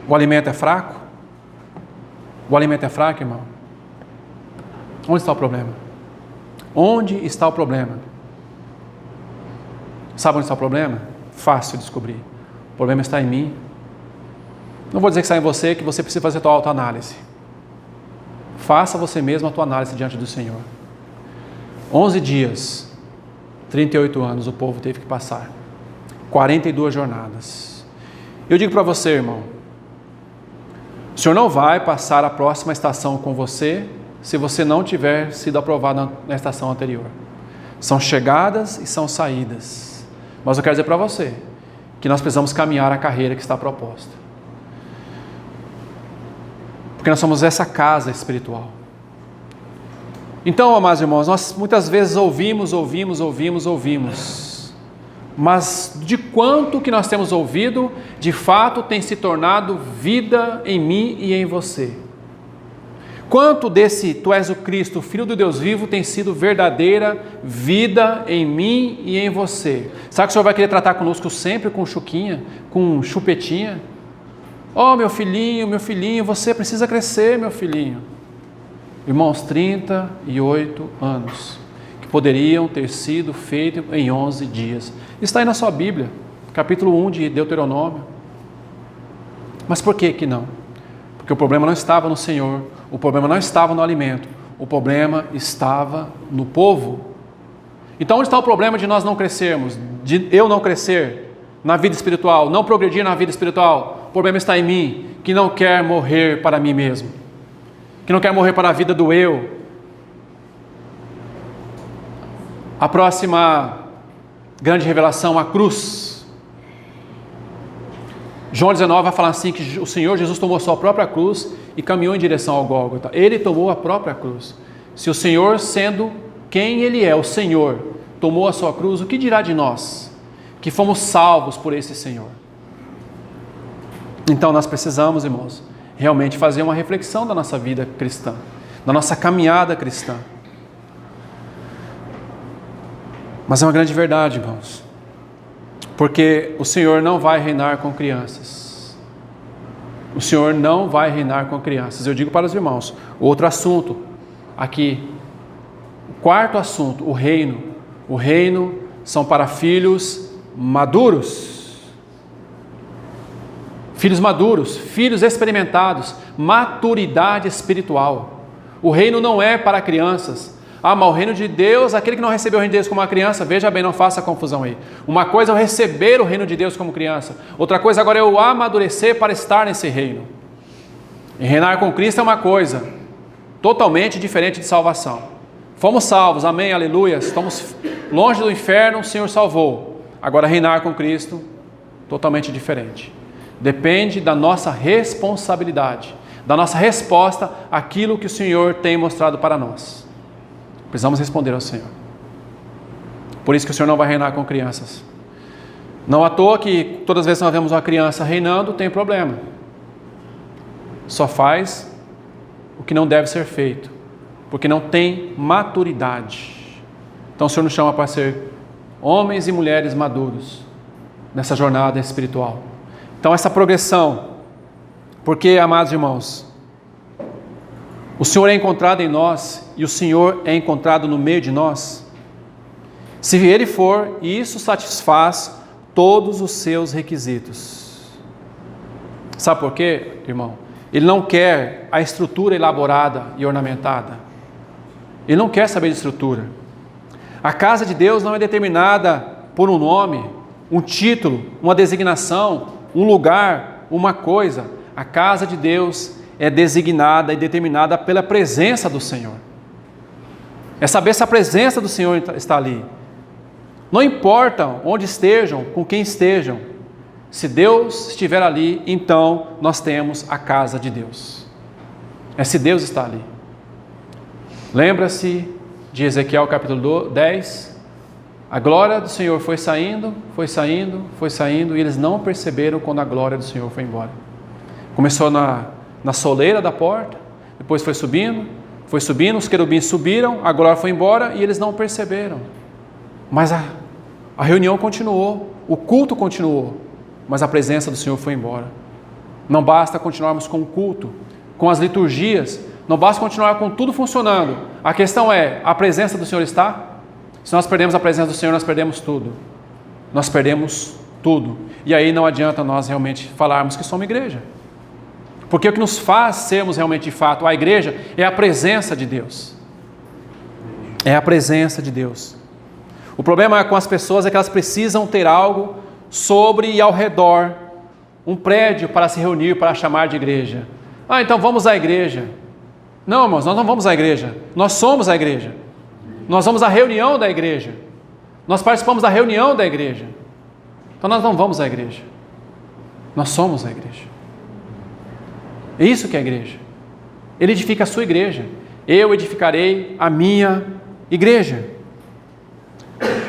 O alimento é fraco? O alimento é fraco, irmão? Onde está o problema? Onde está o problema? Sabe onde está o problema? Fácil descobrir. O problema está em mim. Não vou dizer que está em você, que você precisa fazer a tua autoanálise. Faça você mesmo a tua análise diante do Senhor. 11 dias, 38 anos o povo teve que passar. 42 jornadas. Eu digo para você, irmão, o Senhor não vai passar a próxima estação com você se você não tiver sido aprovado na estação anterior. São chegadas e são saídas. Mas eu quero dizer para você que nós precisamos caminhar a carreira que está proposta. Porque nós somos essa casa espiritual. Então, amados irmãos, nós muitas vezes ouvimos. Mas de quanto que nós temos ouvido, de fato tem se tornado vida em mim e em você? Quanto desse tu és o Cristo, Filho do Deus vivo, tem sido verdadeira vida em mim e em você? Será que o Senhor vai querer tratar conosco sempre com chuquinha, com chupetinha? Oh, meu filhinho, você precisa crescer, meu filhinho. Irmãos, 38 anos, que poderiam ter sido feitos em 11 dias. Está aí na sua Bíblia, capítulo 1 de Deuteronômio. Mas por que não? Porque o problema não estava no Senhor, o problema não estava no alimento, o problema estava no povo. Então onde está o problema de nós não crescermos, de eu não crescer na vida espiritual, não progredir na vida espiritual? O problema está em mim, que não quer morrer para mim mesmo, que não quer morrer para a vida do eu. A próxima grande revelação, a cruz. João 19 vai falar assim, que o Senhor Jesus tomou a sua própria cruz e caminhou em direção ao Gólgota. Ele tomou a própria cruz. Se o Senhor, sendo quem Ele é, o Senhor, tomou a sua cruz, o que dirá de nós, que fomos salvos por esse Senhor? Então nós precisamos, irmãos, realmente fazer uma reflexão da nossa vida cristã, da nossa caminhada cristã. Mas é uma grande verdade, irmãos, porque o Senhor não vai reinar com crianças. O Senhor não vai reinar com crianças. Eu digo para os irmãos, outro assunto aqui, o quarto assunto, o reino. O reino são para filhos maduros. Filhos maduros, filhos experimentados, maturidade espiritual. O reino não é para crianças. Ah, mas o reino de Deus, aquele que não recebeu o reino de Deus como uma criança, veja bem, não faça confusão aí. Uma coisa é eu receber o reino de Deus como criança, outra coisa agora é eu amadurecer para estar nesse reino. E reinar com Cristo é uma coisa totalmente diferente de salvação. Fomos salvos, amém, aleluia, estamos longe do inferno, o Senhor salvou. Agora reinar com Cristo, totalmente diferente. Depende da nossa responsabilidade, da nossa resposta àquilo que o Senhor tem mostrado para nós. Precisamos responder ao Senhor. Por isso que o Senhor não vai reinar com crianças. Não à toa que todas as vezes que nós vemos uma criança reinando, tem problema. Só faz o que não deve ser feito, porque não tem maturidade. Então o Senhor nos chama para ser homens e mulheres maduros nessa jornada espiritual. Então essa progressão, porque, amados irmãos, o Senhor é encontrado em nós e o Senhor é encontrado no meio de nós. Se Ele for, isso satisfaz todos os seus requisitos. Sabe por quê, irmão? Ele não quer a estrutura elaborada e ornamentada. Ele não quer saber de estrutura. A casa de Deus não é determinada por um nome, um título, uma designação, um lugar, uma coisa. A casa de Deus é designada e determinada pela presença do Senhor. É saber se a presença do Senhor está ali. Não importa onde estejam, com quem estejam, se Deus estiver ali, então nós temos a casa de Deus. É se Deus está ali. Lembra-se de Ezequiel capítulo 10, a glória do Senhor foi saindo, e eles não perceberam quando a glória do Senhor foi embora. Começou na soleira da porta, depois foi subindo, os querubins subiram, a glória foi embora e eles não perceberam. Mas a reunião continuou, o culto continuou, mas a presença do Senhor foi embora. Não basta continuarmos com o culto, com as liturgias, não basta continuar com tudo funcionando. A questão é, a presença do Senhor está? Se nós perdemos a presença do Senhor, nós perdemos tudo. Nós perdemos tudo. E aí não adianta nós realmente falarmos que somos igreja. Porque o que nos faz sermos realmente de fato a igreja é a presença de Deus. É a presença de Deus. O problema com as pessoas é que elas precisam ter algo sobre e ao redor, um prédio para se reunir, para chamar de igreja. Ah, então vamos à igreja. Não, irmãos, nós não vamos à igreja. Nós somos a igreja. Nós vamos à reunião da igreja. Nós participamos da reunião da igreja. Então nós não vamos à igreja. Nós somos a igreja. É isso que é a igreja. Ele edifica a sua igreja. Eu edificarei a minha igreja.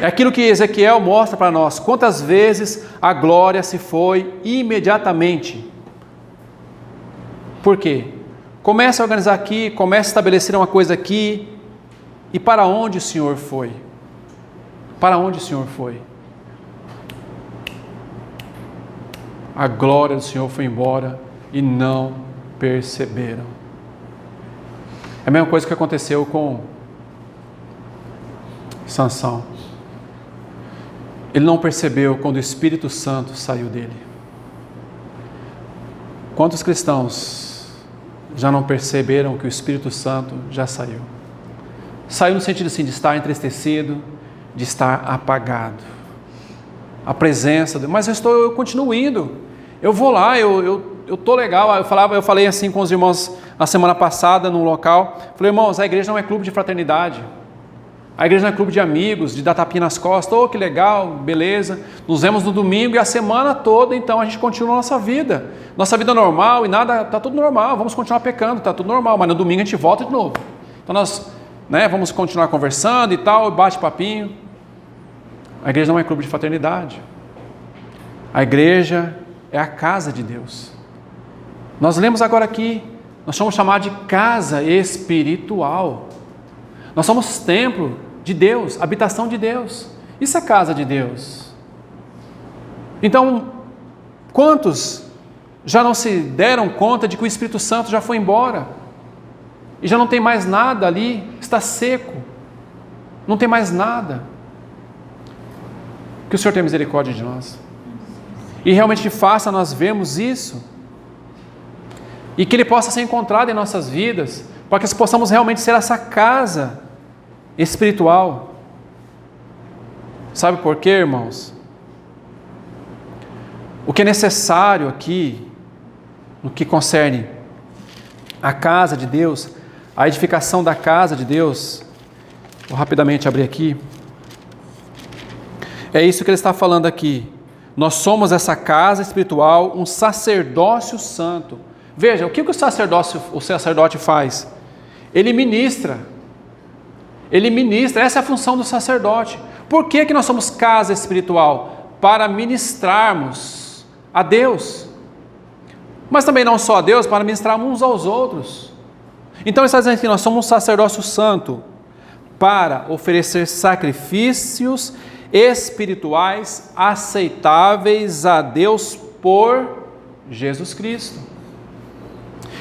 É aquilo que Ezequiel mostra para nós. Quantas vezes a glória se foi imediatamente. Por quê? Começa a organizar aqui, começa a estabelecer uma coisa aqui. E para onde o Senhor foi? Para onde o Senhor foi? A glória do Senhor foi embora. e não perceberam. É a mesma coisa que aconteceu com Sansão. Ele não percebeu quando o Espírito Santo saiu dele. Quantos cristãos já não perceberam que o Espírito Santo já saiu? Saiu no sentido assim de estar entristecido, de estar apagado. A presença, mas eu continuo indo. Eu vou lá, eu tô legal. Eu falei assim com os irmãos na semana passada num local. Falei, irmãos, a igreja não é clube de fraternidade. A igreja não é clube de amigos, de dar tapinha nas costas. Oh, que legal, beleza. Nos vemos no domingo e a semana toda, então a gente continua a nossa vida. Nossa vida normal e nada, está tudo normal. Vamos continuar pecando, está tudo normal. Mas no domingo a gente volta de novo. Então nós vamos continuar conversando e tal, bate papinho. A igreja não é clube de fraternidade. A igreja é a casa de Deus. Nós lemos agora aqui, nós somos chamados de casa espiritual. Nós somos templo de Deus, habitação de Deus. Isso é casa de Deus. Então, quantos já não se deram conta de que o Espírito Santo já foi embora? E já não tem mais nada ali, está seco. Não tem mais nada. Que o Senhor tenha misericórdia de nós. E realmente faça nós vermos isso. E que Ele possa ser encontrado em nossas vidas, para que possamos realmente ser essa casa espiritual. Sabe por quê, irmãos? O que é necessário aqui, no que concerne a casa de Deus, a edificação da casa de Deus, vou rapidamente abrir aqui, é isso que ele está falando aqui. Nós somos essa casa espiritual, um sacerdócio santo. Veja, o que o sacerdote faz? Ele ministra, essa é a função do sacerdote. Por que nós somos casa espiritual? Para ministrarmos a Deus, mas também não só a Deus, para ministrarmos uns aos outros. Então ele está dizendo que nós somos um sacerdócio santo, para oferecer sacrifícios espirituais aceitáveis a Deus por Jesus Cristo.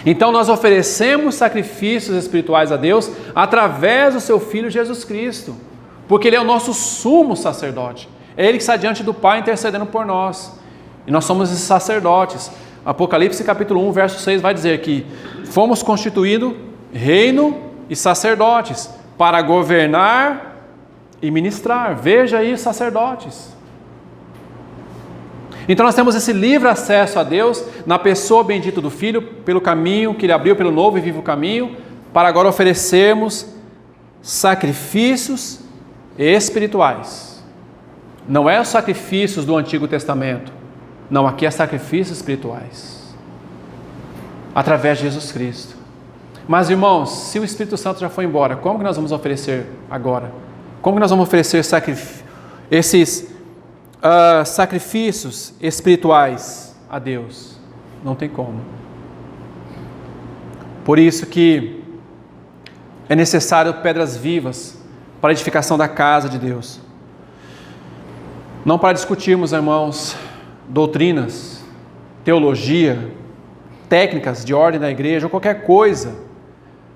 Então nós oferecemos sacrifícios espirituais a Deus através do seu Filho Jesus Cristo, porque Ele é o nosso sumo sacerdote, é Ele que está diante do Pai intercedendo por nós, e nós somos esses sacerdotes. Apocalipse capítulo 1, verso 6 vai dizer que fomos constituídos reino e sacerdotes, para governar e ministrar. Veja aí, sacerdotes. Então nós temos esse livre acesso a Deus, na pessoa bendita do Filho, pelo caminho que Ele abriu, pelo novo e vivo caminho, para agora oferecermos sacrifícios espirituais. Não é os sacrifícios do Antigo Testamento, não, aqui é sacrifícios espirituais, através de Jesus Cristo. Mas irmãos, se o Espírito Santo já foi embora, como que nós vamos oferecer agora? Como que nós vamos oferecer esses sacrifícios espirituais a Deus? Não tem como. Por isso que é necessário pedras vivas para a edificação da casa de Deus. Não para discutirmos, irmãos, doutrinas, teologia, técnicas de ordem da igreja ou qualquer coisa,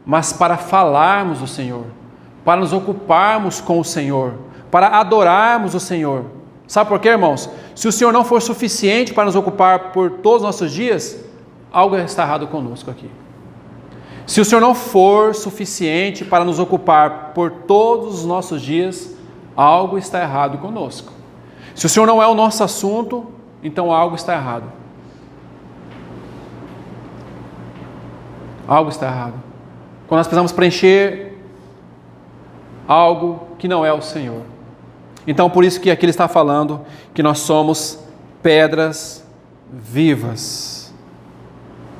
mas para falarmos do Senhor, para nos ocuparmos com o Senhor, para adorarmos o Senhor. Sabe por quê, irmãos? Se o Senhor não for suficiente para nos ocupar por todos os nossos dias, algo está errado conosco aqui. Se o Senhor não for suficiente para nos ocupar por todos os nossos dias, algo está errado conosco. Se o Senhor não é o nosso assunto, então algo está errado. Algo está errado. Quando nós precisamos preencher algo que não é o Senhor. Então, por isso que aqui ele está falando que nós somos pedras vivas.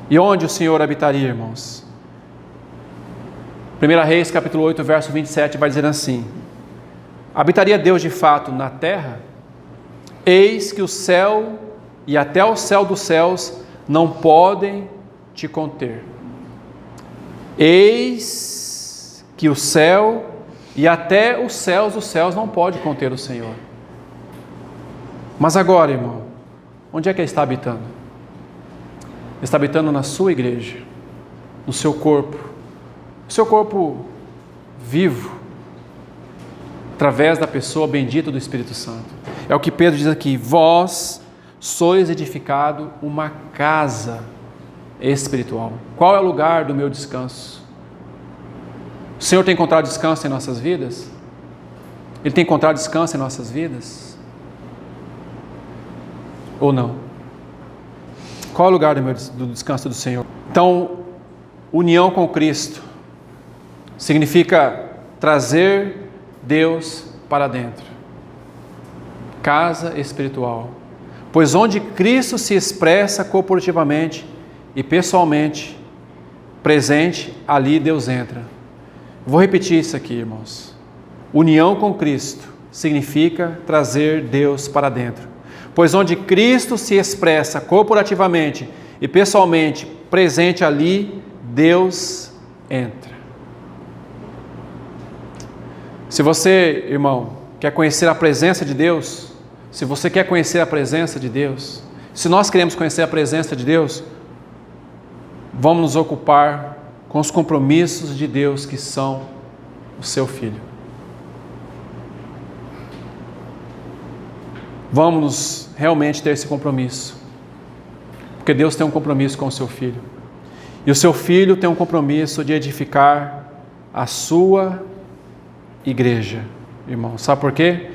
E onde o Senhor habitaria, irmãos? 1 Reis, capítulo 8, verso 27, vai dizer assim: habitaria Deus de fato na terra? Eis que o céu e até o céu dos céus não podem te conter. Eis que o céu e até os céus dos céus não pode conter o Senhor. Mas agora, irmão, onde é que Ele está habitando? está habitando na sua igreja, no seu corpo, vivo, através da pessoa bendita do Espírito Santo. É o que Pedro diz aqui: vós sois edificado uma casa espiritual. Qual é o lugar do meu descanso? O Senhor tem encontrado descanso em nossas vidas? Ele tem encontrado descanso em nossas vidas? Ou não? Qual é o lugar do descanso do Senhor? Então, união com Cristo significa trazer Deus para dentro. Casa espiritual. Pois onde Cristo se expressa corporativamente e pessoalmente presente, ali Deus entra. Vou repetir isso aqui, irmãos. União com Cristo significa trazer Deus para dentro. Pois onde Cristo se expressa corporativamente e pessoalmente presente, ali Deus entra. Se você, irmão, quer conhecer a presença de Deus, se você quer conhecer a presença de Deus, se nós queremos conhecer a presença de Deus, vamos nos ocupar com os compromissos de Deus que são o seu Filho. Vamos realmente ter esse compromisso, porque Deus tem um compromisso com o seu Filho, e o seu Filho tem um compromisso de edificar a sua igreja, irmão. Sabe por quê?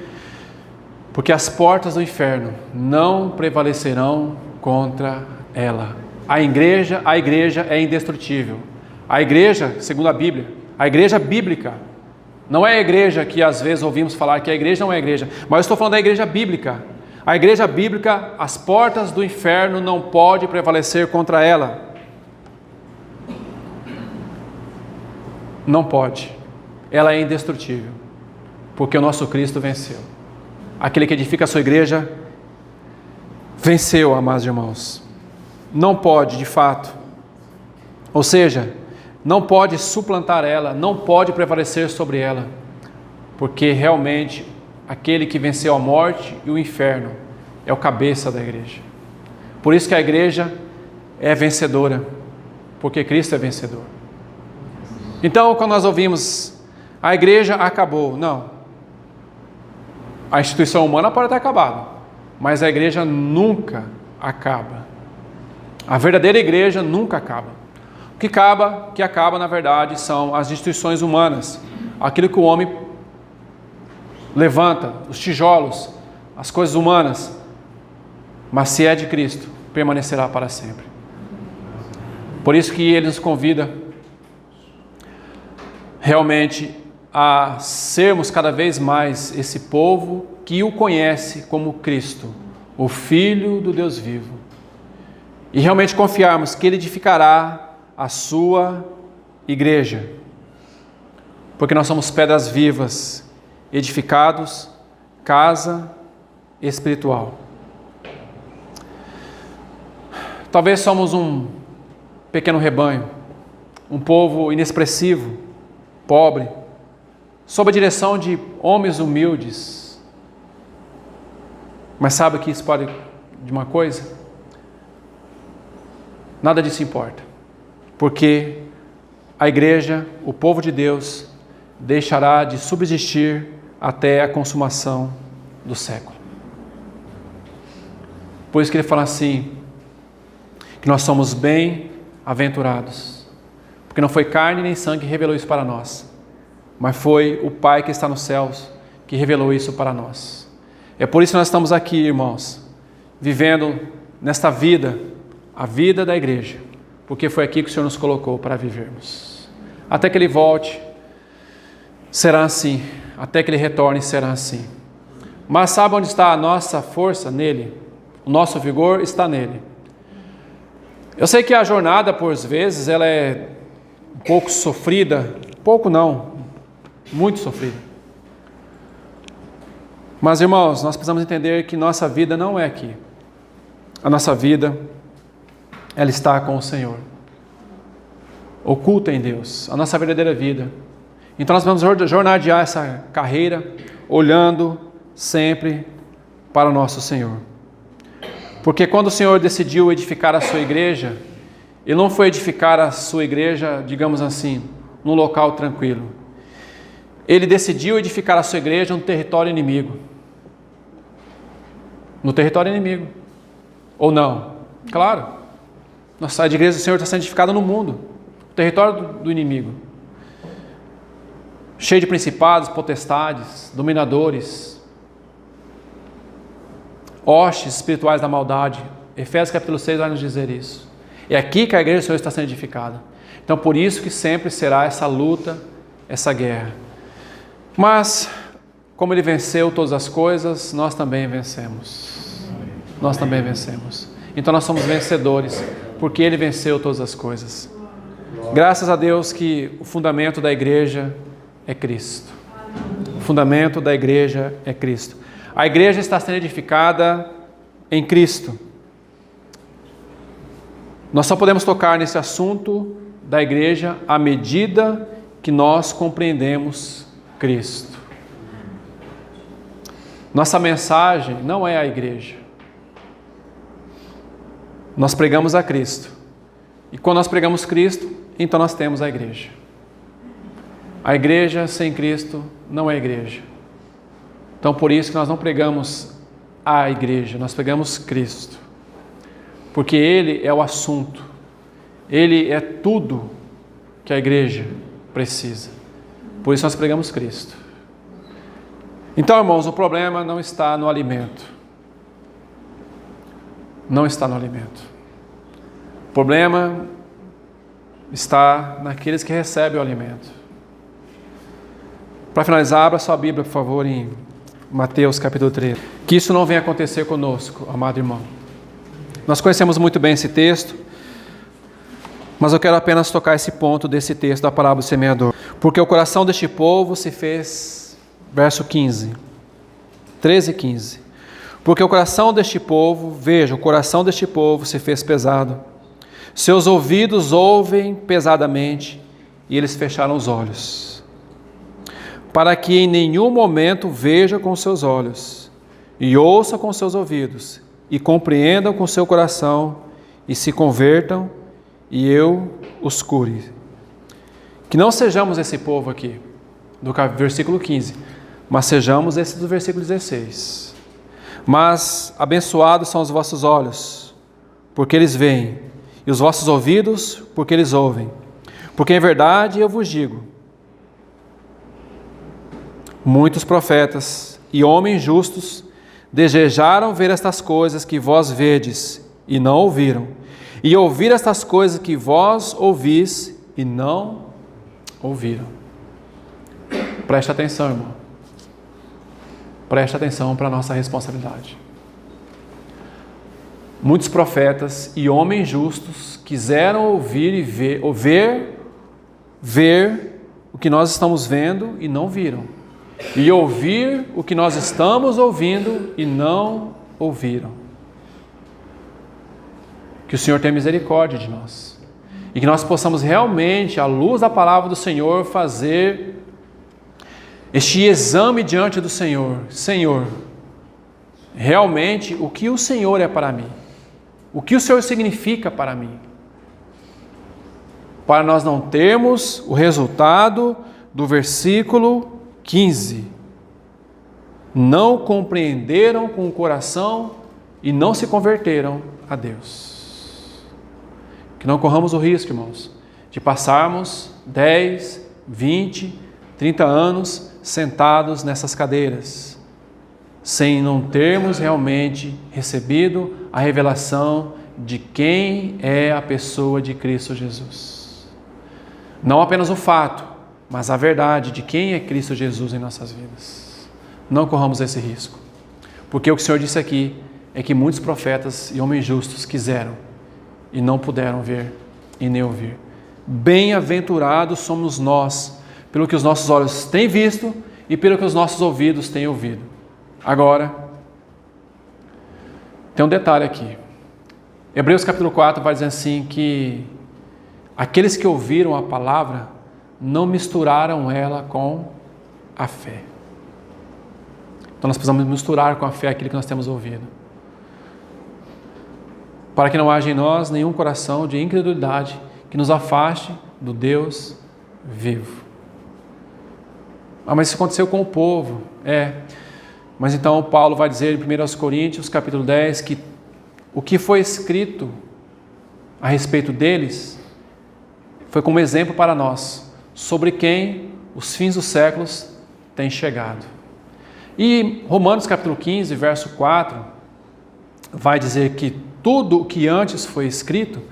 Porque as portas do inferno não prevalecerão contra ela. A igreja é indestrutível. A igreja, segundo a Bíblia, a igreja bíblica, não é a igreja que às vezes ouvimos falar que a igreja não é a igreja, mas eu estou falando da igreja bíblica. A igreja bíblica, as portas do inferno não podem prevalecer contra ela. Não pode. Ela é indestrutível, porque o nosso Cristo venceu. Aquele que edifica a sua igreja venceu, amados irmãos. Não pode, de fato. Ou seja, não pode suplantar ela, não pode prevalecer sobre ela, porque realmente aquele que venceu a morte e o inferno é o cabeça da igreja. Por isso que a igreja é vencedora, porque Cristo é vencedor. Então, quando nós ouvimos a igreja acabou, não. A instituição humana pode ter acabado, mas a igreja nunca acaba. A verdadeira igreja nunca acaba. O que acaba, na verdade, são as instituições humanas. Aquilo que o homem levanta, os tijolos, as coisas humanas. Mas se é de Cristo, permanecerá para sempre. Por isso que Ele nos convida realmente a sermos cada vez mais esse povo que o conhece como Cristo, o Filho do Deus vivo. E realmente confiarmos que Ele edificará a sua igreja, porque nós somos pedras vivas, edificados, casa espiritual. Talvez somos um pequeno rebanho, um povo inexpressivo, pobre, sob a direção de homens humildes. Mas sabe que isso pode de uma coisa? Nada disso importa, porque a igreja, o povo de Deus, deixará de subsistir até a consumação do século. Por isso que ele fala assim, que nós somos bem-aventurados, porque não foi carne nem sangue que revelou isso para nós, mas foi o Pai que está nos céus que revelou isso para nós. É por isso que nós estamos aqui, irmãos, vivendo nesta vida, a vida da igreja, porque foi aqui que o Senhor nos colocou para vivermos. Até que Ele volte, será assim. Até que Ele retorne, será assim. Mas sabe onde está a nossa força? Nele. O nosso vigor está nele. Eu sei que a jornada, por vezes, ela é um pouco sofrida. Pouco não, muito sofrida. Mas, irmãos, nós precisamos entender que nossa vida não é aqui. A nossa vida, ela está com o Senhor, oculta em Deus, a nossa verdadeira vida. Então nós vamos jornadear essa carreira, olhando sempre para o nosso Senhor. Porque quando o Senhor decidiu edificar a sua igreja, Ele não foi edificar a sua igreja, digamos assim, num local tranquilo. Ele decidiu edificar a sua igreja no território inimigo. No território inimigo. Ou não? Claro. A igreja do Senhor está sendo edificada no mundo. No território do inimigo. Cheio de principados, potestades, dominadores, hostes espirituais da maldade. Efésios capítulo 6 vai nos dizer isso. É aqui que a igreja do Senhor está sendo edificada. Então por isso que sempre será essa luta, essa guerra. Mas, como Ele venceu todas as coisas, nós também vencemos. Nós também vencemos. Então nós somos vencedores, porque Ele venceu todas as coisas. Graças a Deus que o fundamento da igreja é Cristo. O fundamento da igreja é Cristo. A igreja está sendo edificada em Cristo. Nós só podemos tocar nesse assunto da igreja à medida que nós compreendemos Cristo. Nossa mensagem não é a igreja. Nós pregamos a Cristo. E quando nós pregamos Cristo, então nós temos a igreja. A igreja sem Cristo não é igreja. Então por isso que nós não pregamos a igreja, nós pregamos Cristo. Porque Ele é o assunto. Ele é tudo que a igreja precisa. Por isso nós pregamos Cristo. Então, irmãos, o problema não está no alimento. Não está no alimento. O problema está naqueles que recebem o alimento. Para finalizar, abra sua Bíblia, por favor, em Mateus capítulo 13. Que isso não venha acontecer conosco, amado irmão. Nós conhecemos muito bem esse texto, mas eu quero apenas tocar esse ponto desse texto da parábola do semeador. Porque o coração deste povo se fez, verso 15, 13 e 15. Porque o coração deste povo, veja, o coração deste povo se fez pesado. Seus ouvidos ouvem pesadamente e eles fecharam os olhos. Para que em nenhum momento veja com seus olhos e ouça com seus ouvidos e compreendam com seu coração e se convertam e eu os cure. Que não sejamos esse povo aqui, do versículo 15, mas sejamos esse do versículo 16. Mas abençoados são os vossos olhos, porque eles veem, e os vossos ouvidos, porque eles ouvem. Porque em verdade eu vos digo, muitos profetas e homens justos desejaram ver estas coisas que vós vedes e não ouviram, e ouvir estas coisas que vós ouvis e não ouviram. Preste atenção, irmão. Preste atenção para a nossa responsabilidade. Muitos profetas e homens justos quiseram ouvir e ver o que nós estamos vendo e não viram. E ouvir o que nós estamos ouvindo e não ouviram. Que o Senhor tenha misericórdia de nós. E que nós possamos realmente, à luz da palavra do Senhor, fazer este exame diante do Senhor. Senhor, realmente o que o Senhor é para mim? O que o Senhor significa para mim? Para nós não termos o resultado do versículo 15. Não compreenderam com o coração e não se converteram a Deus. Que não corramos o risco, irmãos, de passarmos 10, 20, 30 anos sentados nessas cadeiras, sem não termos realmente recebido a revelação de quem é a pessoa de Cristo Jesus. Não apenas o fato, mas a verdade de quem é Cristo Jesus em nossas vidas. Não corramos esse risco, porque o que o Senhor disse aqui é que muitos profetas e homens justos quiseram e não puderam ver e nem ouvir. Bem-aventurados somos nós, pelo que os nossos olhos têm visto e pelo que os nossos ouvidos têm ouvido. Agora, tem um detalhe aqui. Hebreus capítulo 4 vai dizer assim que aqueles que ouviram a palavra não misturaram ela com a fé. Então nós precisamos misturar com a fé aquilo que nós temos ouvido. para que não haja em nós nenhum coração de incredulidade que nos afaste do Deus vivo. Mas isso aconteceu com o povo. Mas então Paulo vai dizer em 1 Coríntios, capítulo 10, que o que foi escrito a respeito deles foi como exemplo para nós, sobre quem os fins dos séculos têm chegado. E Romanos capítulo 15, verso 4, vai dizer que tudo o que antes foi escrito,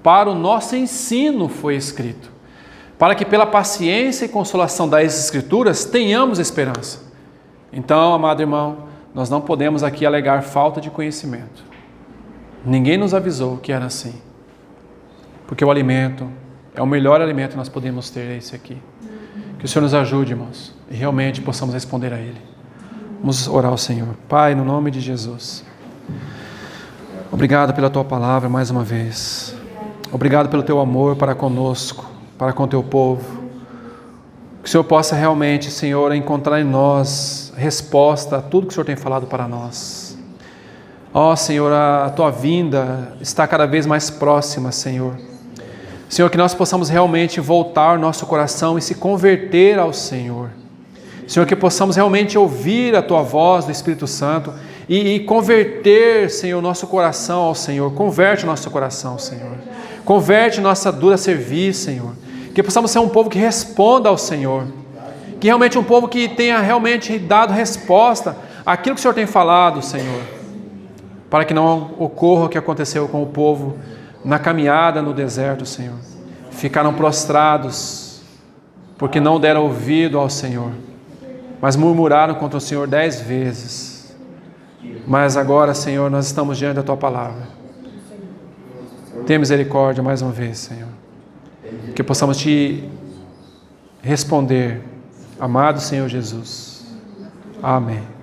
para o nosso ensino foi escrito, para que pela paciência e consolação das Escrituras tenhamos esperança. Então, amado irmão, nós não podemos aqui alegar falta de conhecimento. Ninguém nos avisou que era assim. Porque o alimento é o melhor alimento que nós podemos ter, é esse aqui. Que o Senhor nos ajude, irmãos, e realmente possamos responder a Ele. Vamos orar ao Senhor. Pai, no nome de Jesus, obrigado pela Tua palavra mais uma vez. Obrigado pelo Teu amor para conosco, para com o Teu povo. Que o Senhor possa realmente, Senhor, encontrar em nós resposta a tudo que o Senhor tem falado para nós. Ó Senhor, a Tua vinda está cada vez mais próxima, Senhor. Senhor, que nós possamos realmente voltar o nosso coração e se converter ao Senhor. Senhor, que possamos realmente ouvir a Tua voz do Espírito Santo e converter, Senhor, nosso coração ao Senhor. Converte o nosso coração, Senhor. Converte nossa dura serviço, Senhor. Que possamos ser um povo que responda ao Senhor. Que realmente um povo que tenha realmente dado resposta àquilo que o Senhor tem falado, Senhor. Para que não ocorra o que aconteceu com o povo na caminhada no deserto, Senhor. Ficaram prostrados porque não deram ouvido ao Senhor, mas murmuraram contra o Senhor 10 vezes. Mas agora, Senhor, nós estamos diante da Tua palavra. Tenha misericórdia mais uma vez, Senhor. Que possamos Te responder, amado Senhor Jesus. Amém.